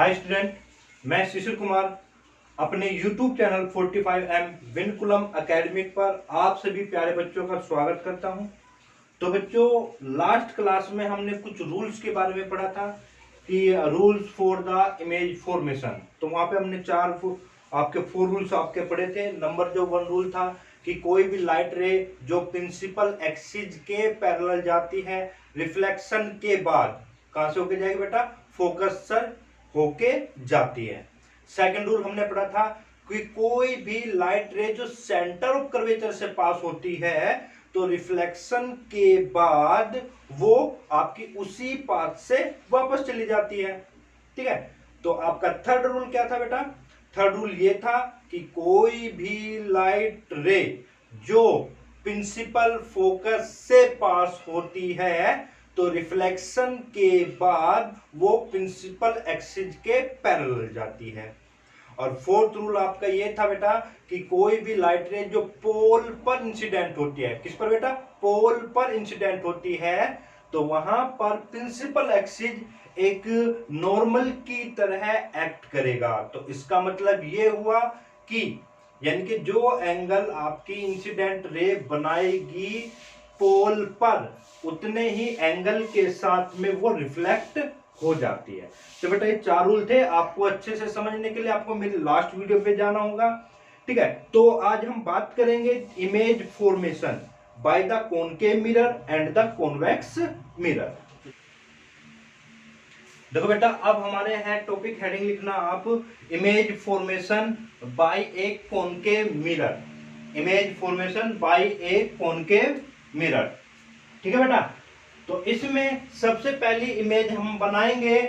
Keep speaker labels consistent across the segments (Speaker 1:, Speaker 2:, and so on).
Speaker 1: Hi student, मैं शिशिर कुमार अपने YouTube channel 45M vinculum academic पर आप सभी प्यारे बच्चों का स्वागत करता हूं। तो बच्चों, लास्ट क्लास में हमने कुछ रूल्स के बारे में पढ़ा था कि rules for the image formation. तो वहां पे हमने आपके 4 रूल्स आपके पढ़े थे। नंबर जो 1 रूल था कि कोई भी लाइट रे जो प्रिंसिपल एक्सिस के पैरेलल जाती है, रिफ्लेक्शन के बाद कहां से होके जाएगी बेटा? फोकस सर होके जाती है। सेकंड रूल हमने पढ़ा था कि कोई भी लाइट रे जो सेंटर ऑफ कर्वेचर से पास होती है तो रिफ्लेक्शन के बाद वो आपकी उसी पाथ से वापस चली जाती है। ठीक है, तो आपका थर्ड रूल क्या था बेटा? थर्ड रूल ये था कि कोई भी लाइट रे जो प्रिंसिपल फोकस से पास होती है तो रिफ्लेक्शन के बाद वो प्रिंसिपल एक्सिस के पैरेलल जाती है। और फोर्थ रूल आपका ये था बेटा कि कोई भी लाइट रे जो पोल पर इंसिडेंट होती है, किस पर बेटा? पोल पर इंसिडेंट होती है, तो वहां पर प्रिंसिपल एक्सिस एक नॉर्मल की तरह एक्ट करेगा। तो इसका मतलब ये हुआ कि यानी कि जो एंगल आपकी इंसिडेंट रे बनाएगी पोल पर, उतने ही एंगल के साथ में वो रिफ्लेक्ट हो जाती है। तो बेटा ये 4 रूल थे। आपको अच्छे से समझने के लिए आपको मेरी लास्ट वीडियो पे जाना होगा। ठीक है, तो आज हम बात करेंगे image formation by the concave mirror and the convex mirror. देखो बेटा, अब हमारे हैं टॉपिक हेडिंग लिखना आप, इमेज फॉर्मेशन बाय ए concave mirror. Image formation bye ए कॉनकेव मिरर। ठीक है बेटा, तो इसमें सबसे पहली इमेज हम बनाएंगे।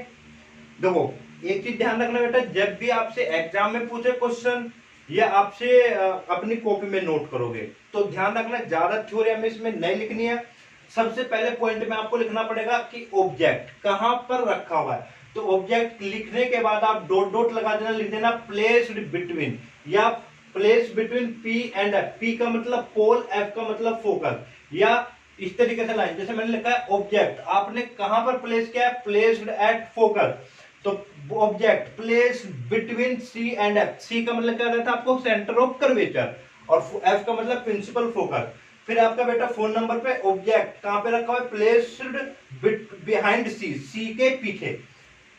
Speaker 1: देखो, एक चीज ध्यान रखना बेटा, जब भी आपसे एग्जाम में पूछे क्वेश्चन या आपसे अपनी कॉपी में नोट करोगे तो ध्यान रखना, ज्यादा थ्योरी हमें इसमें नहीं लिखनी है। सबसे पहले पॉइंट में आपको लिखना पड़ेगा कि ऑब्जेक्ट कहां पर रखा हुआ है। तो ऑब्जेक्ट लिखने के बाद आप डॉट डॉट लगा देना, लिख देना प्लेस्ड बिटवीन, या place between P and F. P का मतलब पोल, एफ का मतलब फोकस, या इस तरीके से लाइन जैसे मैंने लिखा है ऑब्जेक्ट आपने कहां पर प्लेस किया है? Placed at focus. तो object place between C and F. C का मतलब क्या रहता है आपको? सेंटर ऑफ कर्वेचर, और एफ का मतलब प्रिंसिपल फोकस। फिर आपका बेटा फोन नंबर पे ऑब्जेक्ट कहां पे रखा हुआ है? प्लेस्ड बिहाइंड सी, सी के पीछे।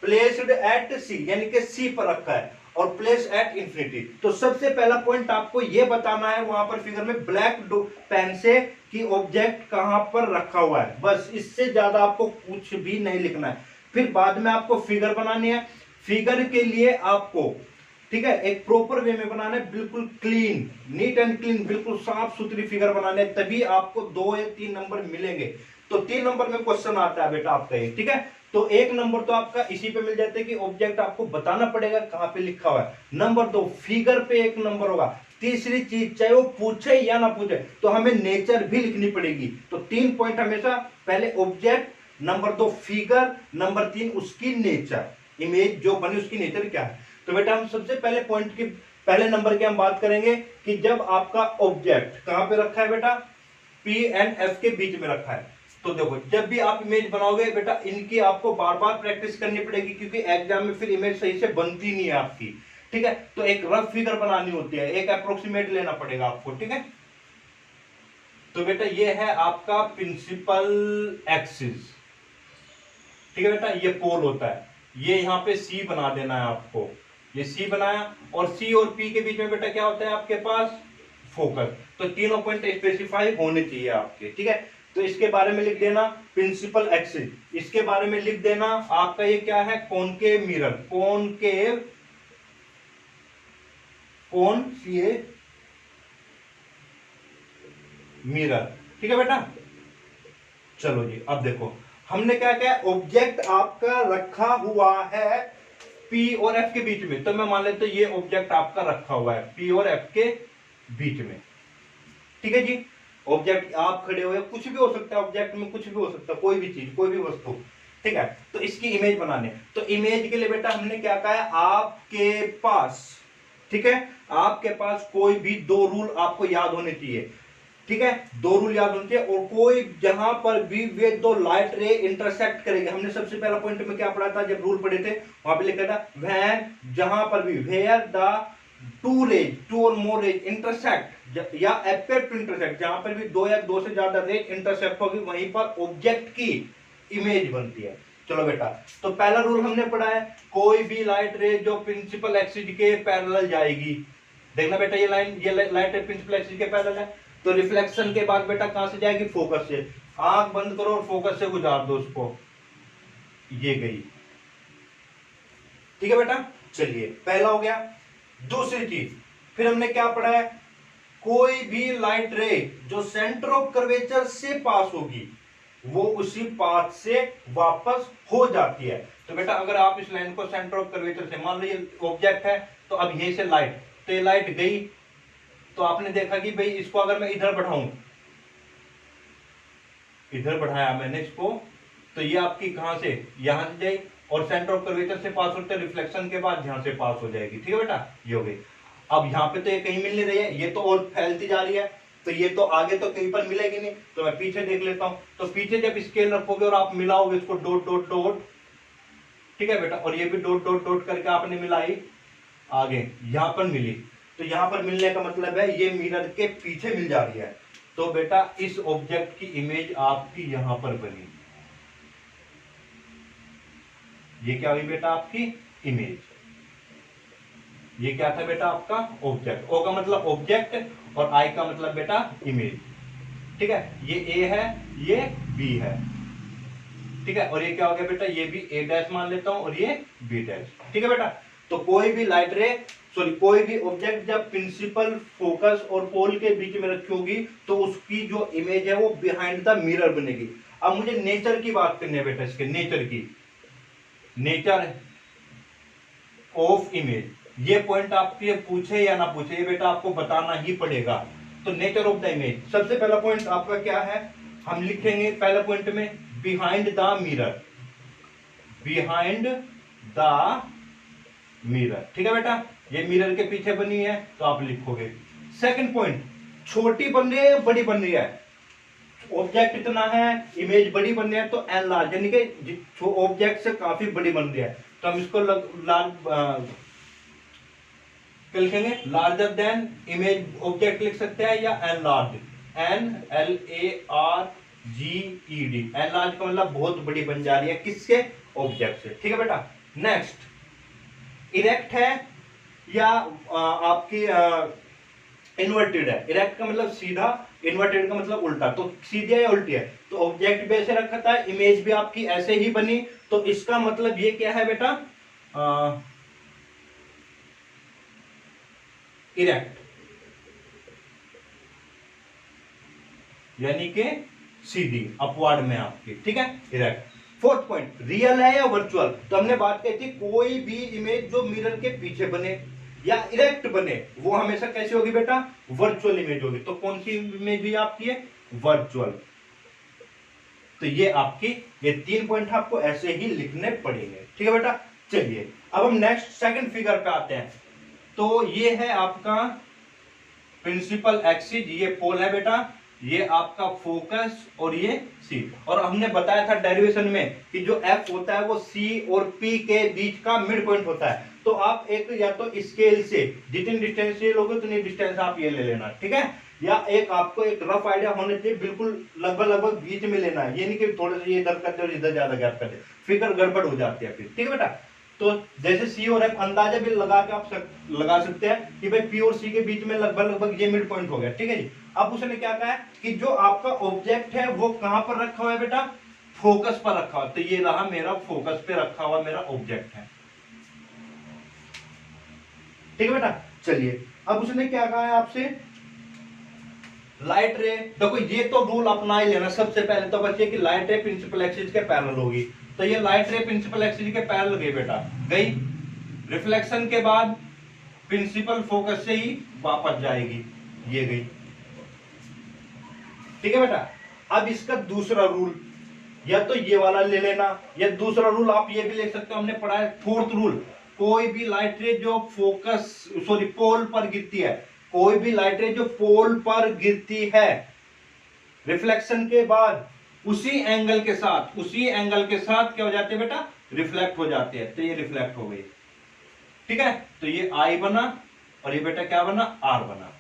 Speaker 1: प्लेस्ड एट सी यानी कि सी पर रखा है, और प्लेस एट इंफिनिटी। तो सबसे पहला पॉइंट आपको यह बताना है वहां पर फिगर में ब्लैक पेन से कि ऑब्जेक्ट कहां पर रखा हुआ है। बस, इससे ज्यादा आपको कुछ भी नहीं लिखना है। फिर बाद में आपको फिगर बनानी है। फिगर के लिए आपको, ठीक है, एक प्रॉपर वे में बनाना है, बिल्कुल क्लीन, नीट एंड क्लीन, बिल्कुल साफ सुथरी फिगर बनाने है, तभी आपको 2 या 3 नंबर मिलेंगे। तो 3 नंबर में क्वेश्चन आता है बेटा आपका ये। ठीक है, तो 1 नंबर तो आपका इसी पे मिल जाता है कि ऑब्जेक्ट आपको बताना पड़ेगा कहां पे लिखा हुआ है। नंबर 2, फिगर पे 1 नंबर होगा। तीसरी चीज, चाहे वो पूछे या ना पूछे, तो हमें नेचर भी लिखनी पड़ेगी। तो 3 पॉइंट हमेशा, पहले ऑब्जेक्ट, नंबर 2 फिगर, नंबर 3 उसकी नेचर, इमेज जो बनी उसकी नेचर क्या है। तो बेटा हम सबसे पहले पॉइंट की पहले नंबर की हम बात करेंगे कि जब आपका ऑब्जेक्ट कहां पे रखा है बेटा? पी एंड एफ के बीच में रखा है। तो देखो, जब भी आप इमेज बनाओगे बेटा, इनकी आपको बार बार प्रैक्टिस करनी पड़ेगी, क्योंकि एग्जाम में फिर इमेज सही से बनती नहीं है आपकी। ठीक है, तो एक रफ फिगर बनानी होती है, एक अप्रोक्सीमेट लेना पड़ेगा आपको। ठीक है, तो बेटा ये है आपका प्रिंसिपल एक्सिस। ठीक है बेटा, ये पोल होता है, ये यहां पे सी बना देना है आपको। ये सी बनाया, और सी और पी के बीच में बेटा क्या होता है आपके पास? फोकस। तो तीनों पॉइंट स्पेसिफाई होने चाहिए आपके। ठीक है, तो इसके बारे में लिख देना प्रिंसिपल एक्सिस। इसके बारे में लिख देना आपका ये क्या है? Concave mirror. कॉनकेव, कौन ये मिरर। ठीक है बेटा, चलो जी, अब देखो हमने क्या क्या, ऑब्जेक्ट आपका रखा हुआ है पी और एफ के बीच में। तो मैं मान लेता हूं ये ऑब्जेक्ट आपका रखा हुआ है पी और एफ के बीच में। ठीक है जी, ऑब्जेक्ट आप खड़े हुए, कुछ भी हो सकता है ऑब्जेक्ट में, कुछ भी हो सकता है, कोई भी चीज, कोई भी वस्तु। ठीक है, तो इसकी इमेज बनाने, तो इमेज के लिए बेटा हमने क्या कहा है? आपके पास, ठीक है, आपके पास कोई भी 2 रूल आपको याद होने चाहिए। ठीक है, दो रूल याद होने चाहिए। और कोई जहां पर भी वे दो लाइट रे इंटरसेक्ट करेंगे, हमने सबसे पहला पॉइंट में क्या पढ़ा था जब रूल पढ़े थे, वहां पे लिखा था व्हेन, जहां पर भी, where the two rays, two और मोर रेज इंटरसेक्ट या अपेयर टू इंटरसेक्ट, जहां पर भी दो या दो से ज्यादा रेज इंटरसेक्ट होगी वहीं पर ऑब्जेक्ट की इमेज बनती है। चलो बेटा, तो पहला रूल हमने पढ़ा है, कोई भी लाइट रे जो प्रिंसिपल एक्सिस के पैरेलल जाएगी, देखना बेटा ये लाइन, ये लाइट रे प्रिंसिपल एक्सिस के पैरेलल है, तो रिफ्लेक्शन के बाद बेटा कहां से जाएगी, फोकस से। आंख बंद करो और फोकस से गुजार दो उसको, ये गई। ठीक है बेटा, चलिए पहला हो गया। दूसरी चीज फिर हमने क्या पढ़ा है, कोई भी लाइट रे जो सेंटर ऑफ कर्वेचर से पास होगी वो उसी पाथ से वापस हो जाती है। तो बेटा अगर आप इस लाइन को सेंटर ऑफ कर्वेचर से, मान लीजिए ऑब्जेक्ट है तो अब यहीं से लाइट, तो ये लाइट गई, तो आपने देखा कि भाई इसको अगर मैं इधर बढ़ाऊं, इधर बढ़ाया मैंने इसको, तो ये आपकी कहां से, यहां से जाएगी और सेंटर ऑफ कर्वेचर से पास होते रिफ्लेक्शन के बाद यहां से पास हो जाएगी। ठीक है बेटा, ये हो गई। अब यहाँ पे तो ये कहीं मिल नहीं रही है, ये तो और फैलती जा रही है, तो ये तो आगे तो कहीं पर मिलेगी नहीं, तो मैं पीछे देख लेता हूं। तो पीछे जब स्केल रखोगे और आप मिलाओगे इसको डॉट डॉट डॉट, ठीक है बेटा, और ये भी डॉट डॉट डॉट करके आपने मिलाई, आगे यहां पर मिली, तो यहां पर मिलने का मतलब है ये मिरर के पीछे मिल जा रही है, तो बेटा इस ऑब्जेक्ट की इमेज आपकी यहां पर बनी। ये क्या हुई बेटा, आपकी इमेज। ये क्या था बेटा, आपका ऑब्जेक्ट। ओ का मतलब ऑब्जेक्ट और आई का मतलब बेटा इमेज। ठीक है, ये ए है, ये बी है, ठीक है, और ये क्या हो गया बेटा, ये भी ए डैश मान लेता हूं और ये बी डैश। ठीक है बेटा, तो कोई भी लाइट रे, सॉरी कोई भी ऑब्जेक्ट जब प्रिंसिपल, फोकस और पोल के बीच में रखी होगी तो उसकी जो इमेज है वो बिहाइंड द मिरर बनेगी। अब मुझे नेचर की बात करनी है बेटा, इसके नेचर की, नेचर ऑफ इमेज। ये पॉइंट आपके पूछे या ना पूछे, ये बेटा आपको बताना ही पड़ेगा। तो नेचर ऑफ द इमेज, सबसे पहला पॉइंट आपका क्या है, हम लिखेंगे पहला पॉइंट में behind the mirror, behind the mirror. ठीक है बेटा, ये मिरर के पीछे बनी है तो आप लिखोगे। सेकंड पॉइंट, छोटी बन रही है बड़ी बन रही है, ऑब्जेक्ट इतना है, इमेज बड़ी बन रही है, तो एन लार्ज, यानी कि ऑब्जेक्ट से काफी बड़ी बन रही है, तो हम इसको लिखेंगे लार्जर देन इमेज ऑब्जेक्ट लिख सकते हैं, या enlarge, N L A R G E D, enlarge का मतलब बहुत बड़ी बन जा रही है, किससे, ऑब्जेक्ट से। ठीक है बेटा, नेक्स्ट इरेक्ट है या आपकी इन्वर्टेड है। इरेक्ट का मतलब सीधा, इन्वर्टेड का मतलब उल्टा, तो सीधी है या उल्टी है, तो ऑब्जेक्ट भी ऐसे रखा था, इमेज भी आपकी ऐसे ही बनी, तो इसका मतलब ये क्या है बेटा, इरेक्ट, यानी कि सीधी, अपवर्ड में आपकी। ठीक है, इरेक्ट। फोर्थ पॉइंट, रियल है या वर्चुअल, तो हमने बात की थी कोई भी इमेज जो मिरर के पीछे बने या इरेक्ट बने वो हमेशा कैसी होगी बेटा, वर्चुअल इमेज होगी। तो कौन सी इमेज भी आपकी है, वर्चुअल। तो ये आपकी, ये 3 पॉइंट आपको ऐसे ही लिखने पड़ेंगे। ठीक है बेटा, चलिए अब हम नेक्स्ट सेकंड फिगर पे आते हैं। तो ये है आपका प्रिंसिपल एक्सिस, ये पोल है बेटा, ये आपका फोकस और ये सी। और हमने बताया था डेरिवेशन में कि जो एफ होता है वो सी और पी के बीच का मिड पॉइंट होता है। तो आप एक या तो स्केल से जितनी डिस्टेंस ये लोगे उतनी डिस्टेंस आप ये ले लेना, ठीक है, या एक आपको एक रफ आइडिया होना चाहिए, बिल्कुल लगभग बीच में लेना है, ये नहीं कि थोड़े से ये इधर कर दे और इधर ज्यादा गैप कर दे, फिगर गड़बड़ हो जाती है फिर। ठीक है बेटा, तो जैसे सी और एफ अंदाजा भी लगा के आप लगा सकते हैं कि भाई पी और सी के बीच में लगभग ये मिड पॉइंट हो गया। ठीक है जी, अब उसने क्या कहा है कि जो आपका ऑब्जेक्ट है वो कहां पर रखा हुआ है बेटा, फोकस पर रखा हुआ, तो ये रहा मेरा फोकस पे रखा हुआ मेरा ऑब्जेक्ट है। ठीक है बेटा, चलिए अब उसने क्या कहा है आपसे, लाइट रे, देखो ये तो रूल अपना ही लेना सबसे पहले, तो बच्चे की लाइट रे प्रिंसिपल एक्सिस के पैरेलल होगी, तो ये लाइट रे प्रिंसिपल एक्सिस के पैरेलल गई बेटा, गई, रिफ्लेक्शन के बाद प्रिंसिपल फोकस से ही वापस जाएगी, ये गई। ठीक है बेटा, अब इसका दूसरा रूल या तो ये वाला ले लेना, या दूसरा रूल आप ये भी ले सकते हो, हमने पढ़ा है फोर्थ रूल, कोई भी लाइट रे जो फोकस, सॉरी पोल पर गिरती है, कोई भी लाइट रे जो पोल पर गिरती है रिफ्लेक्शन के बाद उसी एंगल के साथ क्या हो जाते हैं बेटा, रिफ्लेक्ट हो जाते हैं। तो ये रिफ्लेक्ट हो गई, ठीक है। तो ये आई बना और ये बेटा क्या बना, आर बना,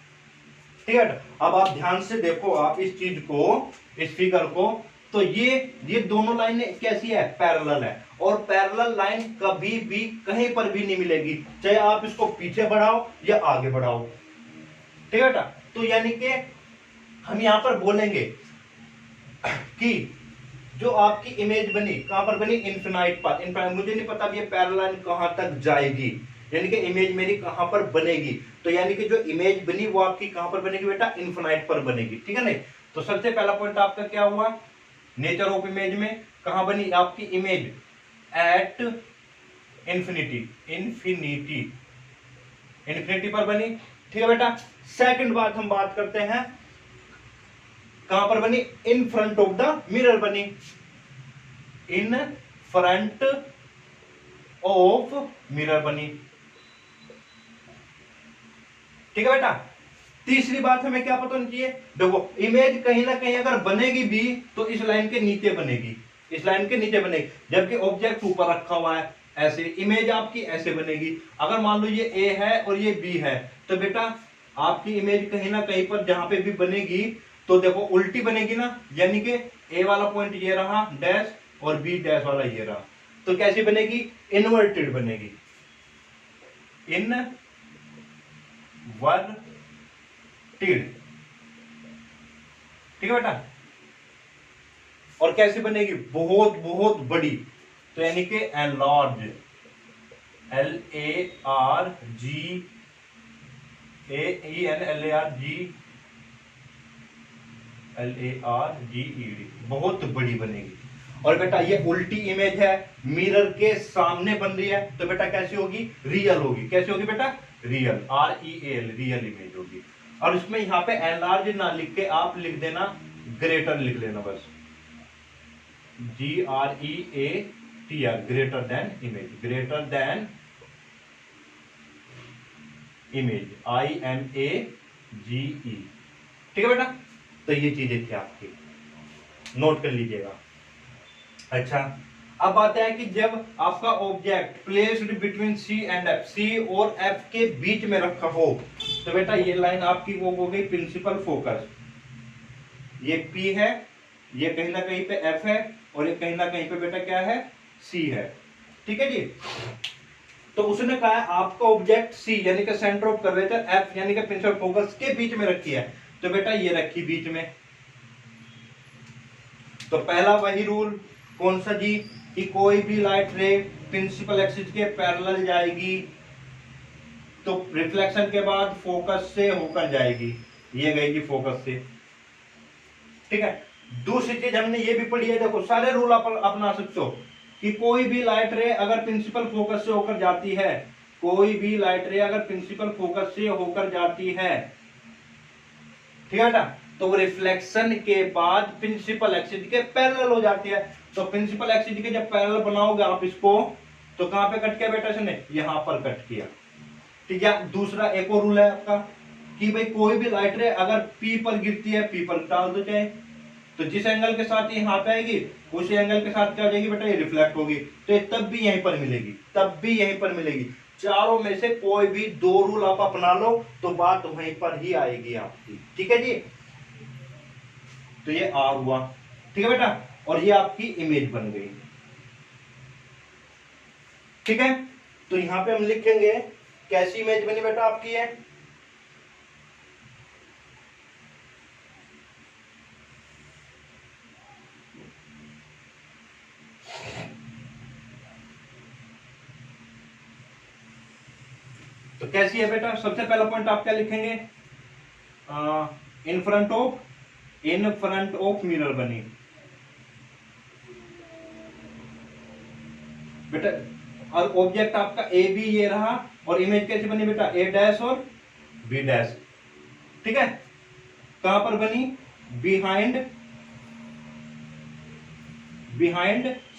Speaker 1: ठीक है। अब आप ध्यान से देखो आप इस चीज को, इस फिगर को, तो ये दोनों लाइनें कैसी है, पैरेलल है। और पैरेलल लाइन कभी भी कहीं पर भी नहीं मिलेगी, चाहे आप इसको पीछे बढ़ाओ या आगे बढ़ाओ, ठीक है बेटा। तो यानी कि हम यहां पर बोलेंगे कि जो आपकी इमेज बनी कहां पर बनी, इन्फिनाइट पर। मुझे नहीं पता ये पैरेलल लाइन कहां तक जाएगी, यानी कि इमेज मेरी कहां पर बनेगी। तो यानी कि जो इमेज बनी वो आपकी कहां पर बनेगी बेटा, इन्फिनाइट पर बनेगी, ठीक है। नहीं तो सबसे पहला पॉइंट आपका क्या हुआ, नेचर ऑफ इमेज में कहां बनी आपकी इमेज, एट इन्फिनिटी पर बनी, ठीक है बेटा। सेकंड बात हम बात करते हैं कहां पर बनी, इन फ्रंट ऑफ द मिरर बनी, इन फ्रंट ऑफ मिरर बनी, ठीक है बेटा। तीसरी बात हमें क्या पता होनी चाहिए, देखो इमेज कहीं ना कहीं अगर बनेगी भी तो इस लाइन के नीचे बनेगी, इस लाइन के नीचे बनेगी, जबकि ऑब्जेक्ट ऊपर रखा हुआ है, ऐसे इमेज आपकी ऐसे बनेगी। अगर मान लो ये ए है और ये बी है, तो बेटा आपकी इमेज कहीं ना कहीं पर जहां पे भी बनेगी तो देखो उल्टी बनेगी ना, यानी कि ए वाला पॉइंट ये रहा डैश और बी डैश वाला ये रहा, तो कैसी बनेगी, इन्वर्टेड बनेगी, इनवर्टेड, ठीक है बेटा। और कैसे बनेगी, बहुत बहुत बड़ी, तो यानी कि एनलार्ज, LARGED, बहुत बड़ी बनेगी। और बेटा ये उल्टी इमेज है, मिरर के सामने बन रही है, तो बेटा कैसी होगी, रियल होगी। कैसी होगी बेटा, रियल, REAL, रियल इमेज होगी। और इसमें यहाँ पे एनलार्ज ना लिख के आप लिख देना ग्रेटर, लिख लेना बस, GREATR, greater than image, greater than image, IMAGE, ठीक है बेटा। तो ये चीजें थी आपकी, नोट कर लीजिएगा। अच्छा अब आते हैं कि जब आपका object placed between C and F, C और F के बीच में रखा हो, तो बेटा ये लाइन आपकी वो हो गई प्रिंसिपल फोकस, ये P है, ये कहीं ना कहीं पे F है और ये कहीं ना कहीं पे बेटा क्या है, C है, ठीक है जी। तो उसने कहा है आपका ऑब्जेक्ट C यानी कि सेंटर ऑफ कर्वेचर F यानी कि प्रिंसिपल फोकस के बीच में रखी है, तो बेटा ये रखी बीच में। तो पहला वही रूल कौन सा जी, कि कोई भी लाइट रे प्रिंसिपल एक्सिस के पैरेलल जाएगी तो रिफ्लेक्शन के बाद फोकस से होकर जाएगी, ये गई जी फोकस से, ठीक है। दूसरी चीज हमने ये भी पढ़ी है, देखो सारे रूल आप अपना सकते हो कि कोई भी लाइट रे अगर प्रिंसिपल फोकस से होकर जाती है, कोई भी लाइट रे अगर प्रिंसिपल फोकस से होकर जाती है, ठीक है बेटा, तो वो रिफ्लेक्शन के बाद प्रिंसिपल एक्सिस के पैरेलल हो जाती है। तो प्रिंसिपल एक्सिस के जब पैरेलल बनाओगे आप इसको, तो कहां पे कट किया बेटा इसने, यहां पर कट किया, ठीक है। दूसरा एक और रूल है आपका कि भाई कोई भी लाइट रे अगर P पर गिरती है, P पर डाल दो चाहे, तो जिस एंगल के साथ ये यहाँ पे आएगी उसी एंगल के साथ क्या हो जाएगी बेटा, ये रिफ्लेक्ट होगी, तो ये तब भी यहीं पर मिलेगी, तब भी यहीं पर मिलेगी। चारों में से कोई भी दो रूल आप अपना लो तो बात वहीं पर ही आएगी आपकी, ठीक है जी। तो ये R हुआ, ठीक है बेटा, और ये आपकी इमेज बन गई, ठीक है। तो यहां पे हम लिखेंगे कैसी इमेज बनी बेटा आपकी है, तो कैसी है बेटा, सबसे पहला पॉइंट आप क्या लिखेंगे, इन फ्रंट ऑफ मिरर बनी बेटा, और ऑब्जेक्ट आपका ए बी ये रहा, और इमेज कैसे बनी बेटा, ए डैश और बी डैश, ठीक है। कहां पर बनी, बिहाइंड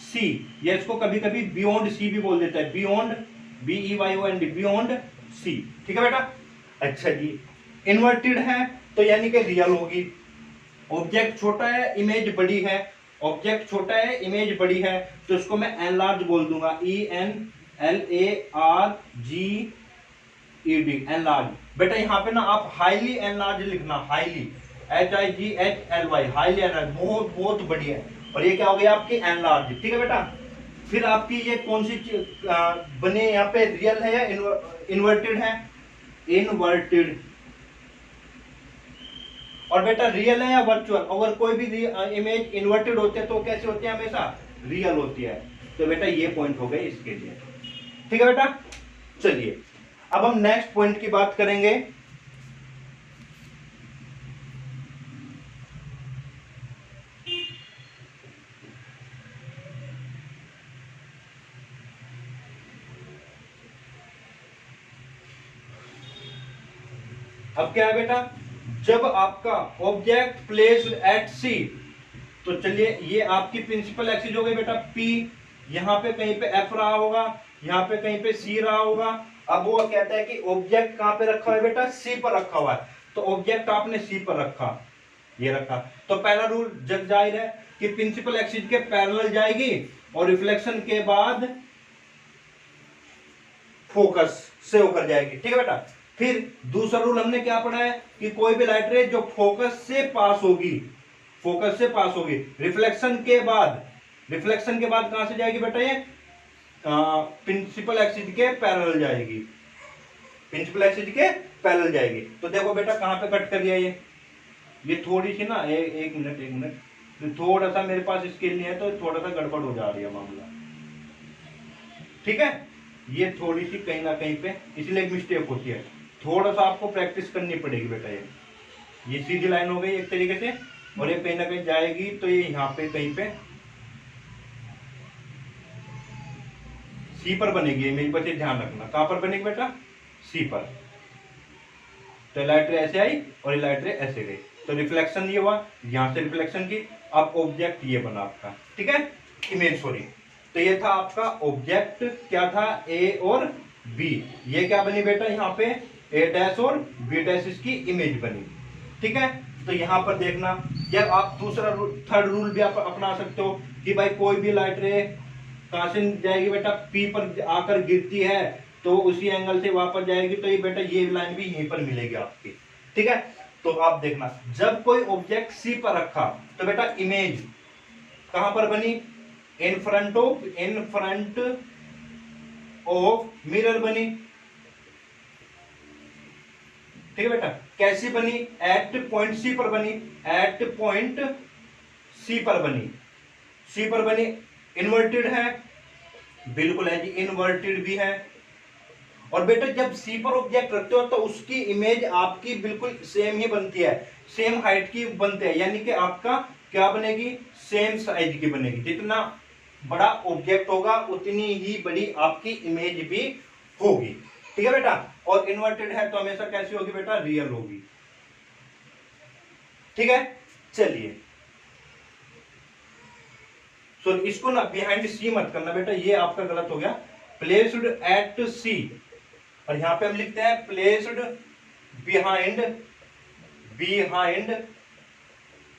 Speaker 1: सी, या इसको कभी कभी बियॉन्ड सी भी बोल देता है, बियॉन्ड, BEYOND, बियॉन्ड सी, ठीक है बेटा। अच्छा जी, इन्वर्टेड है तो यानी कि रियल होगी, ऑब्जेक्ट छोटा है, इमेज बड़ी है, ऑब्जेक्ट छोटा है, इमेज बड़ी है, तो इसको मैं एनलार्ज बोल दूंगा, ENLARGED, एनलार्ज। बेटा यहाँ पे ना आप हाईली एनलार्ज लिखना, हाईली, HIGHLY, हाईली एनलार्ज, बहुत बहुत बढ़िया है। और ये क्या हो गया आपकी एनलार्ज, ठीक है बेटा। फिर आपकी ये कौन सी बने यहाँ पे, रियल है या इन्वर्टेड है, इन्वर्टेड। और बेटा रियल है या वर्चुअल, अगर कोई भी इमेज इन्वर्टेड होते हैं तो कैसे होते हैं, हमेशा रियल होती है। तो बेटा ये पॉइंट हो गए इसके लिए, ठीक है बेटा। चलिए अब हम नेक्स्ट पॉइंट की बात करेंगे। अब क्या है बेटा, जब आपका ऑब्जेक्ट प्लेस्ड एट सी, तो चलिए ये आपकी प्रिंसिपल एक्सिस हो गई बेटा P, यहां पे कहीं पे F रहा होगा, यहां पे कहीं पे C रहा होगा। अब वो कहता है कि ऑब्जेक्ट कहां पे रखा हुआ है बेटा, C पर रखा हुआ है। तो ऑब्जेक्ट आपने C पर रखा, ये रखा, तो पहला रूल जग जाहिर है कि प्रिंसिपल एक्सिस के पैरेलल जाएगी और रिफ्लेक्शन के बाद फोकस से होकर जाएगी, ठीक है बेटा। फिर दूसरा रूल हमने क्या पढ़ा है कि कोई भी लाइट रे जो फोकस से पास होगी, फोकस से पास होगी, रिफ्लेक्शन के बाद कहां से जाएगी बेटा, ये प्रिंसिपल एक्सिस के पैरेलल जाएगी, प्रिंसिपल एक्सिस के पैरेलल जाएगी। तो देखो बेटा कहां पे कट कर दिया, ये थोड़ी सी ना, एक मिनट, थोड़ा सा मेरे पास स्केल नहीं है तो थोड़ा सा गड़बड़ हो जा रही है मामला, ठीक है। ये थोड़ी सी कहीं ना कहीं पे इसलिए एक मिस्टेक होती है, थोड़ा सा आपको प्रैक्टिस करनी पड़ेगी बेटा। ये सीधी लाइन हो गई एक तरीके से, और ये कहीं ना कहीं जाएगी तो ये यहाँ पे कहीं पे सी पर बनेगी, मेरी बच्चे ध्यान रखना, कहां पर बनेगी बेटा, सी पर। तो लाइट रे ऐसे आई और ये लाइट रे ऐसे गई, तो रिफ्लेक्शन ये हुआ, यहां से रिफ्लेक्शन की, अब ऑब्जेक्ट ये बना आपका, ठीक है, इमेज, सॉरी। तो ये था आपका ऑब्जेक्ट, क्या था, ए और बी। ये क्या बनी बेटा, यहाँ पे ए डैश और बी डैश इसकी इमेज बनी, ठीक है। तो यहाँ पर देखना, या आप दूसरा थर्ड रूल भी आप अपना सकते हो कि भाई कोई भी लाइट रे कहां से जाएगी बेटा, पी पर आकर गिरती है तो उसी एंगल से वापस जाएगी, तो ये बेटा ये लाइन भी यहीं पर मिलेगी आपकी, ठीक है। तो आप देखना, जब कोई ऑब्जेक्ट सी पर रखा तो बेटा इमेज कहां पर बनी, इन फ्रंट ऑफ मिरर बनी, ठीक है बेटा। कैसी बनी, एट पॉइंट सी पर बनी, एट पॉइंट सी पर बनी, सी पर बनी। इन्वर्टेड है, बिल्कुल है जी, इन्वर्टेड भी है। और बेटा जब सी पर ऑब्जेक्ट रखते हो तो उसकी इमेज आपकी बिल्कुल सेम ही बनती है, सेम हाइट की बनती है, यानी कि आपका क्या बनेगी, सेम साइज की बनेगी। जितना बड़ा ऑब्जेक्ट होगा उतनी ही बड़ी आपकी इमेज भी होगी, ठीक है बेटा। और इन्वर्टेड है तो हमेशा कैसी होगी बेटा, रियल होगी, ठीक है। चलिए सो इसको ना बिहाइंड सी मत करना बेटा, ये आपका गलत हो गया, प्लेस्ड एट सी, और यहां पे हम लिखते हैं प्लेस्ड बिहाइंड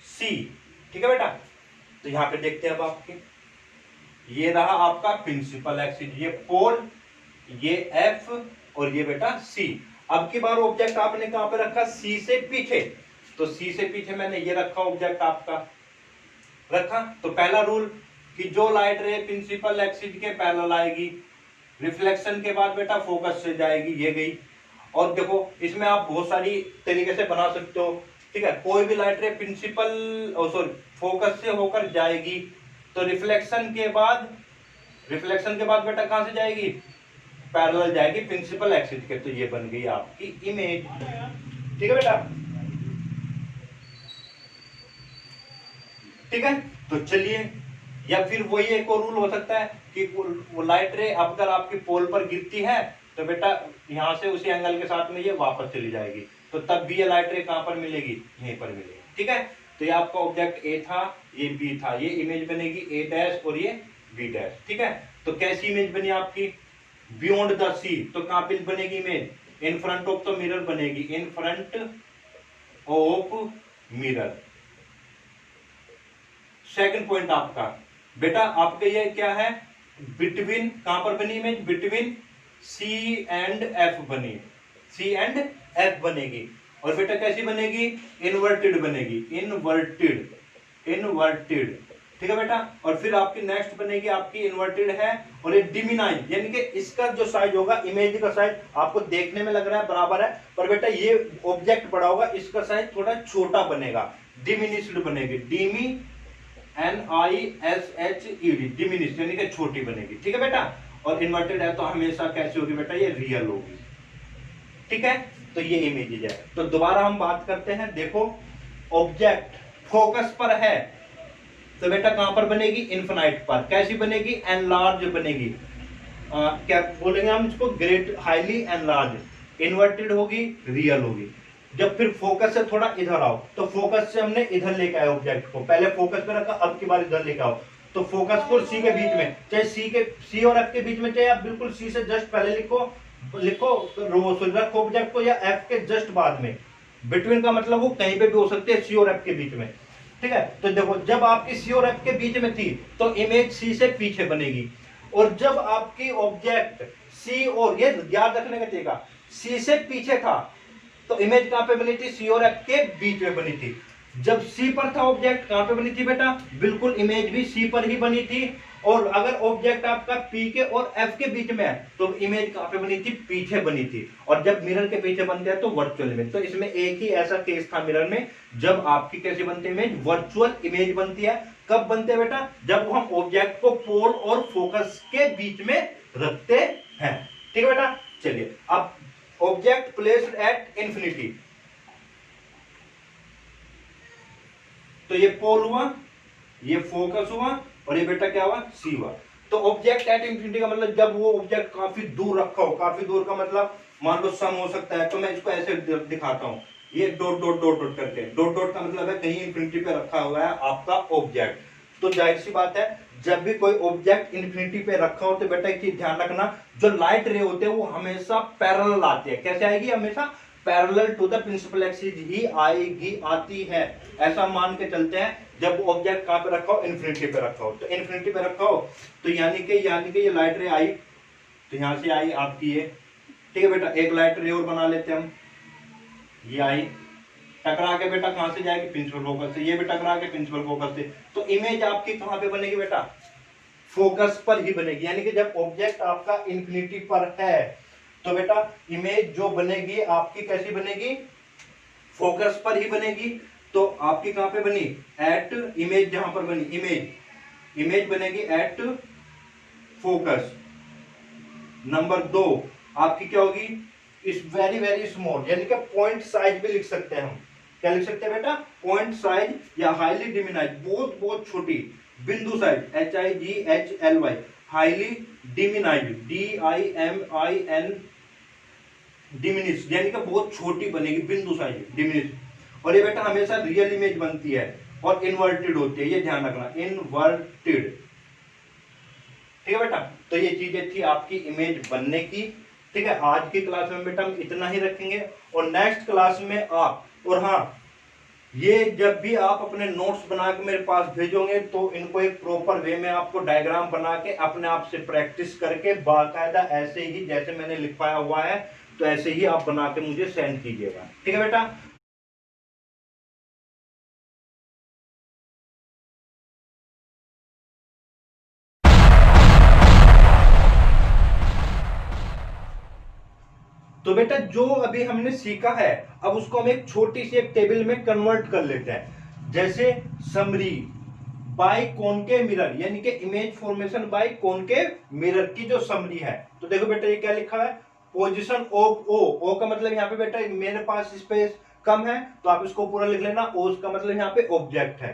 Speaker 1: सी, ठीक है बेटा। तो यहां पे देखते हैं अब आपके, ये रहा आपका प्रिंसिपल एक्सिस, ये पोल, ये एफ और ये बेटा सी। अब की बार ऑब्जेक्ट आपने कहां पे रखा, सी से पीछे, तो सी से पीछे मैंने ये रखा ऑब्जेक्ट आपका रखा। तो पहला रूल कि जो लाइट रे प्रिंसिपल एक्सिस के पैरेलल आएगी, रिफ्लेक्शन के बाद बेटा फोकस से जाएगी, ये गई। और देखो इसमें आप बहुत सारी तरीके से बना सकते हो, ठीक है। कोई भी लाइट रे प्रिंसिपल सॉरी फोकस से होकर जाएगी तो रिफ्लेक्शन के बाद बेटा कहां से जाएगी, पैरेलल जाएगी प्रिंसिपल एक्सिस के, तो ये बन गई आपकी इमेज, ठीक है बेटा, ठीक है। तो चलिए, या फिर वही एक और रूल हो सकता है कि वो लाइट रे अगर आपके पोल पर गिरती है तो बेटा यहां से उसी एंगल के साथ में ये वापस चली जाएगी, तो तब भी ये लाइट रे कहां पर मिलेगी, यहीं पर मिलेगी, ठीक है। तो ये आपका ऑब्जेक्ट ए था, ये बी था, ये इमेज बनेगी ए डैश और ये बी डैश, ठीक है। तो कैसी इमेज बनी आपकी, बियॉन्ड द सी, तो कहां पे बनेगी image, in front of the mirror बनेगी, in front of mirror, second point आपका बेटा, आपके ये क्या है, बिटवीन, कहां पर बनी image, between C and F बनी, सी एंड एफ बनेगी। और बेटा कैसी बनेगी, इन्वर्टेड बनेगी, इन्वर्टेड, इन्वर्टेड, ठीक है बेटा। और फिर आपकी नेक्स्ट बनेगी, आपकी इन्वर्टेड है और ये डिमिनाइज, यानी कि इसका जो साइज होगा, इमेज का साइज आपको देखने में लग रहा है बराबर है, पर बेटा ये ऑब्जेक्ट बड़ा होगा, इसका साइज थोड़ा छोटा बनेगा, डिमिनिश्ड बनेगी, डिमी NISHED, डिमिनिश यानी कि छोटी बनेगी, ठीक है बेटा। और इन्वर्टेड है तो हमेशा कैसी होगी बेटा, ये रियल होगी, ठीक है। तो ये इमेजेज है। तो दोबारा हम बात करते हैं, देखो ऑब्जेक्ट फोकस पर है तो बेटा कहां पर बनेगी, इन्फिनाइट पर। कैसी बनेगी, एनलार्ज बनेगी, क्या बोलेंगे हम इसको, ग्रेट, हाईली एनलार्ज। इन्वर्टेड होगी, रियल होगी। जब फिर फोकस से थोड़ा इधर आओ, तो फोकस से हमने इधर लेके आए ऑब्जेक्ट को, पहले फोकस पे रखा, अब की बार इधर लेके आओ, तो फोकस को सी के बीच में, चाहे सी और एफ के बीच में, चाहे आप बिल्कुल सी से जस्ट पहले लिखो रखो ऑब्जेक्ट को, या एफ के जस्ट बाद में। बिटवीन का मतलब वो कहीं पे भी हो सकते हैं, सी और एफ के बीच में, ठीक है। तो देखो जब आपकी सी और एफ के बीच में थी तो इमेज सी से पीछे बनेगी, और जब आपकी ऑब्जेक्ट सी और, ये याद रखने का तरीका, सी से पीछे था तो इमेज कहां पे बनी थी, सी और एफ के बीच में बनी थी। जब सी पर था ऑब्जेक्ट, कहां पे बनी थी बेटा, बिल्कुल इमेज भी सी पर ही बनी थी। और अगर ऑब्जेक्ट आपका पी के और एफ के बीच में है तो इमेज कहां पे बनी थी, पीछे बनी थी। और जब मिरर के पीछे बनते हैं तो वर्चुअल इमेज। तो इसमें एक ही ऐसा केस था मिरर में, जब आपकी कैसी बनती है इमेज, वर्चुअल इमेज बनती है। कब बनते हैं बेटा, जब हम ऑब्जेक्ट को पोल और फोकस के बीच में रखते हैं, ठीक है बेटा। चलिए अब ऑब्जेक्ट प्लेस्ड एट इंफिनिटी, तो ये पोल हुआ, ये फोकस हुआ, और ये बेटा क्या हुआ, सी हुआ। तो ऑब्जेक्ट एट इंफिनिटी का मतलब जब वो ऑब्जेक्ट काफी दूर रखा हो, काफी दूर का मतलब मान लो सम हो सकता है, तो मैं इसको ऐसे दिखाता हूं, ये डॉट डॉट डॉट डॉट करके, डॉट डॉट का मतलब है कहीं इंफिनिटी पे रखा हुआ है आपका ऑब्जेक्ट। तो जाहिर सी बात है, जब भी कोई ऑब्जेक्ट इंफिनिटी पे रखा हो तो बेटा एक चीज ध्यान रखना, जो लाइट रे होते हैं वो हमेशा पैरेलल आते हैं। कैसे आएगी, हमेशा parallel to the principal axis ही आएगी, आती है। ऐसा मान के चलते हैं जब ऑब्जेक्ट कहां पे रखा हो, इन्फिनिटी पे रखा हो। तो इन्फिनिटी पे रखा हो तो यानी कि ये लाइट रे आई, तो यहां से आई आपकी ये, ठीक है बेटा। एक लाइट रे और बना लेते हैं हम, ये आई, टकरा के बेटा कहां से जाएगी, प्रिंसिपल फोकस से, ये भी टकरा के प्रिंसिपल फोकस से। तो इमेज आपकी कहां पे बनेगी बेटा, फोकस पर ही बनेगी। यानी कि जब ऑब्जेक्ट आपका इंफिनिटी पर है तो बेटा इमेज जो बनेगी आपकी कैसी बनेगी, फोकस पर ही बनेगी। तो आपकी कहां पे बनी, एट इमेज, जहां पर बनी इमेज बनेगी एट फोकस। नंबर 2 आपकी क्या होगी, इस वेरी वेरी स्मॉल, यानी कि पॉइंट साइज भी लिख सकते हैं हम। क्या लिख सकते हैं बेटा, पॉइंट साइज या हाईली डिमिनाइज, बहुत बहुत छोटी बिंदु size, HIGHLY, highly diminished, DIMIN, diminish, यानी कि बहुत छोटी बनेगी, बिंदु साइज, डिमिनिश। और ये बेटा हमेशा रियल इमेज बनती है और इन्वर्टेड होती है, ये ध्यान रखना, इन्वर्टेड, ठीक है बेटा। तो ये चीजें थी आपकी इमेज बनने की, ठीक है। आज की क्लास में बेटा हम इतना ही रखेंगे, और नेक्स्ट क्लास में आप, और हाँ, ये जब भी आप अपने नोट्स बना के मेरे पास भेजोगे तो इनको एक प्रॉपर वे में आपको डायग्राम बना के अपने आप से प्रैक्टिस करके बाकायदा ऐसे ही जैसे मैंने लिखवाया हुआ है तो ऐसे ही आप बना के मुझे सेंड कीजिएगा, ठीक है बेटा। तो बेटा जो अभी हमने सीखा है अब उसको हम एक छोटी सी एक टेबल में कन्वर्ट कर लेते हैं। जैसे समरी बाय कॉनकेव मिरर, यानी कि image formation bye concave mirror की जो समरी है। तो देखो बेटा ये क्या लिखा है, पोजीशन ऑफ ओ का मतलब यहाँ पे बेटा मेरे पास स्पेस कम है तो आप इसको पूरा लिख लेना। ओ का मतलब यहाँ पे ऑब्जेक्ट है।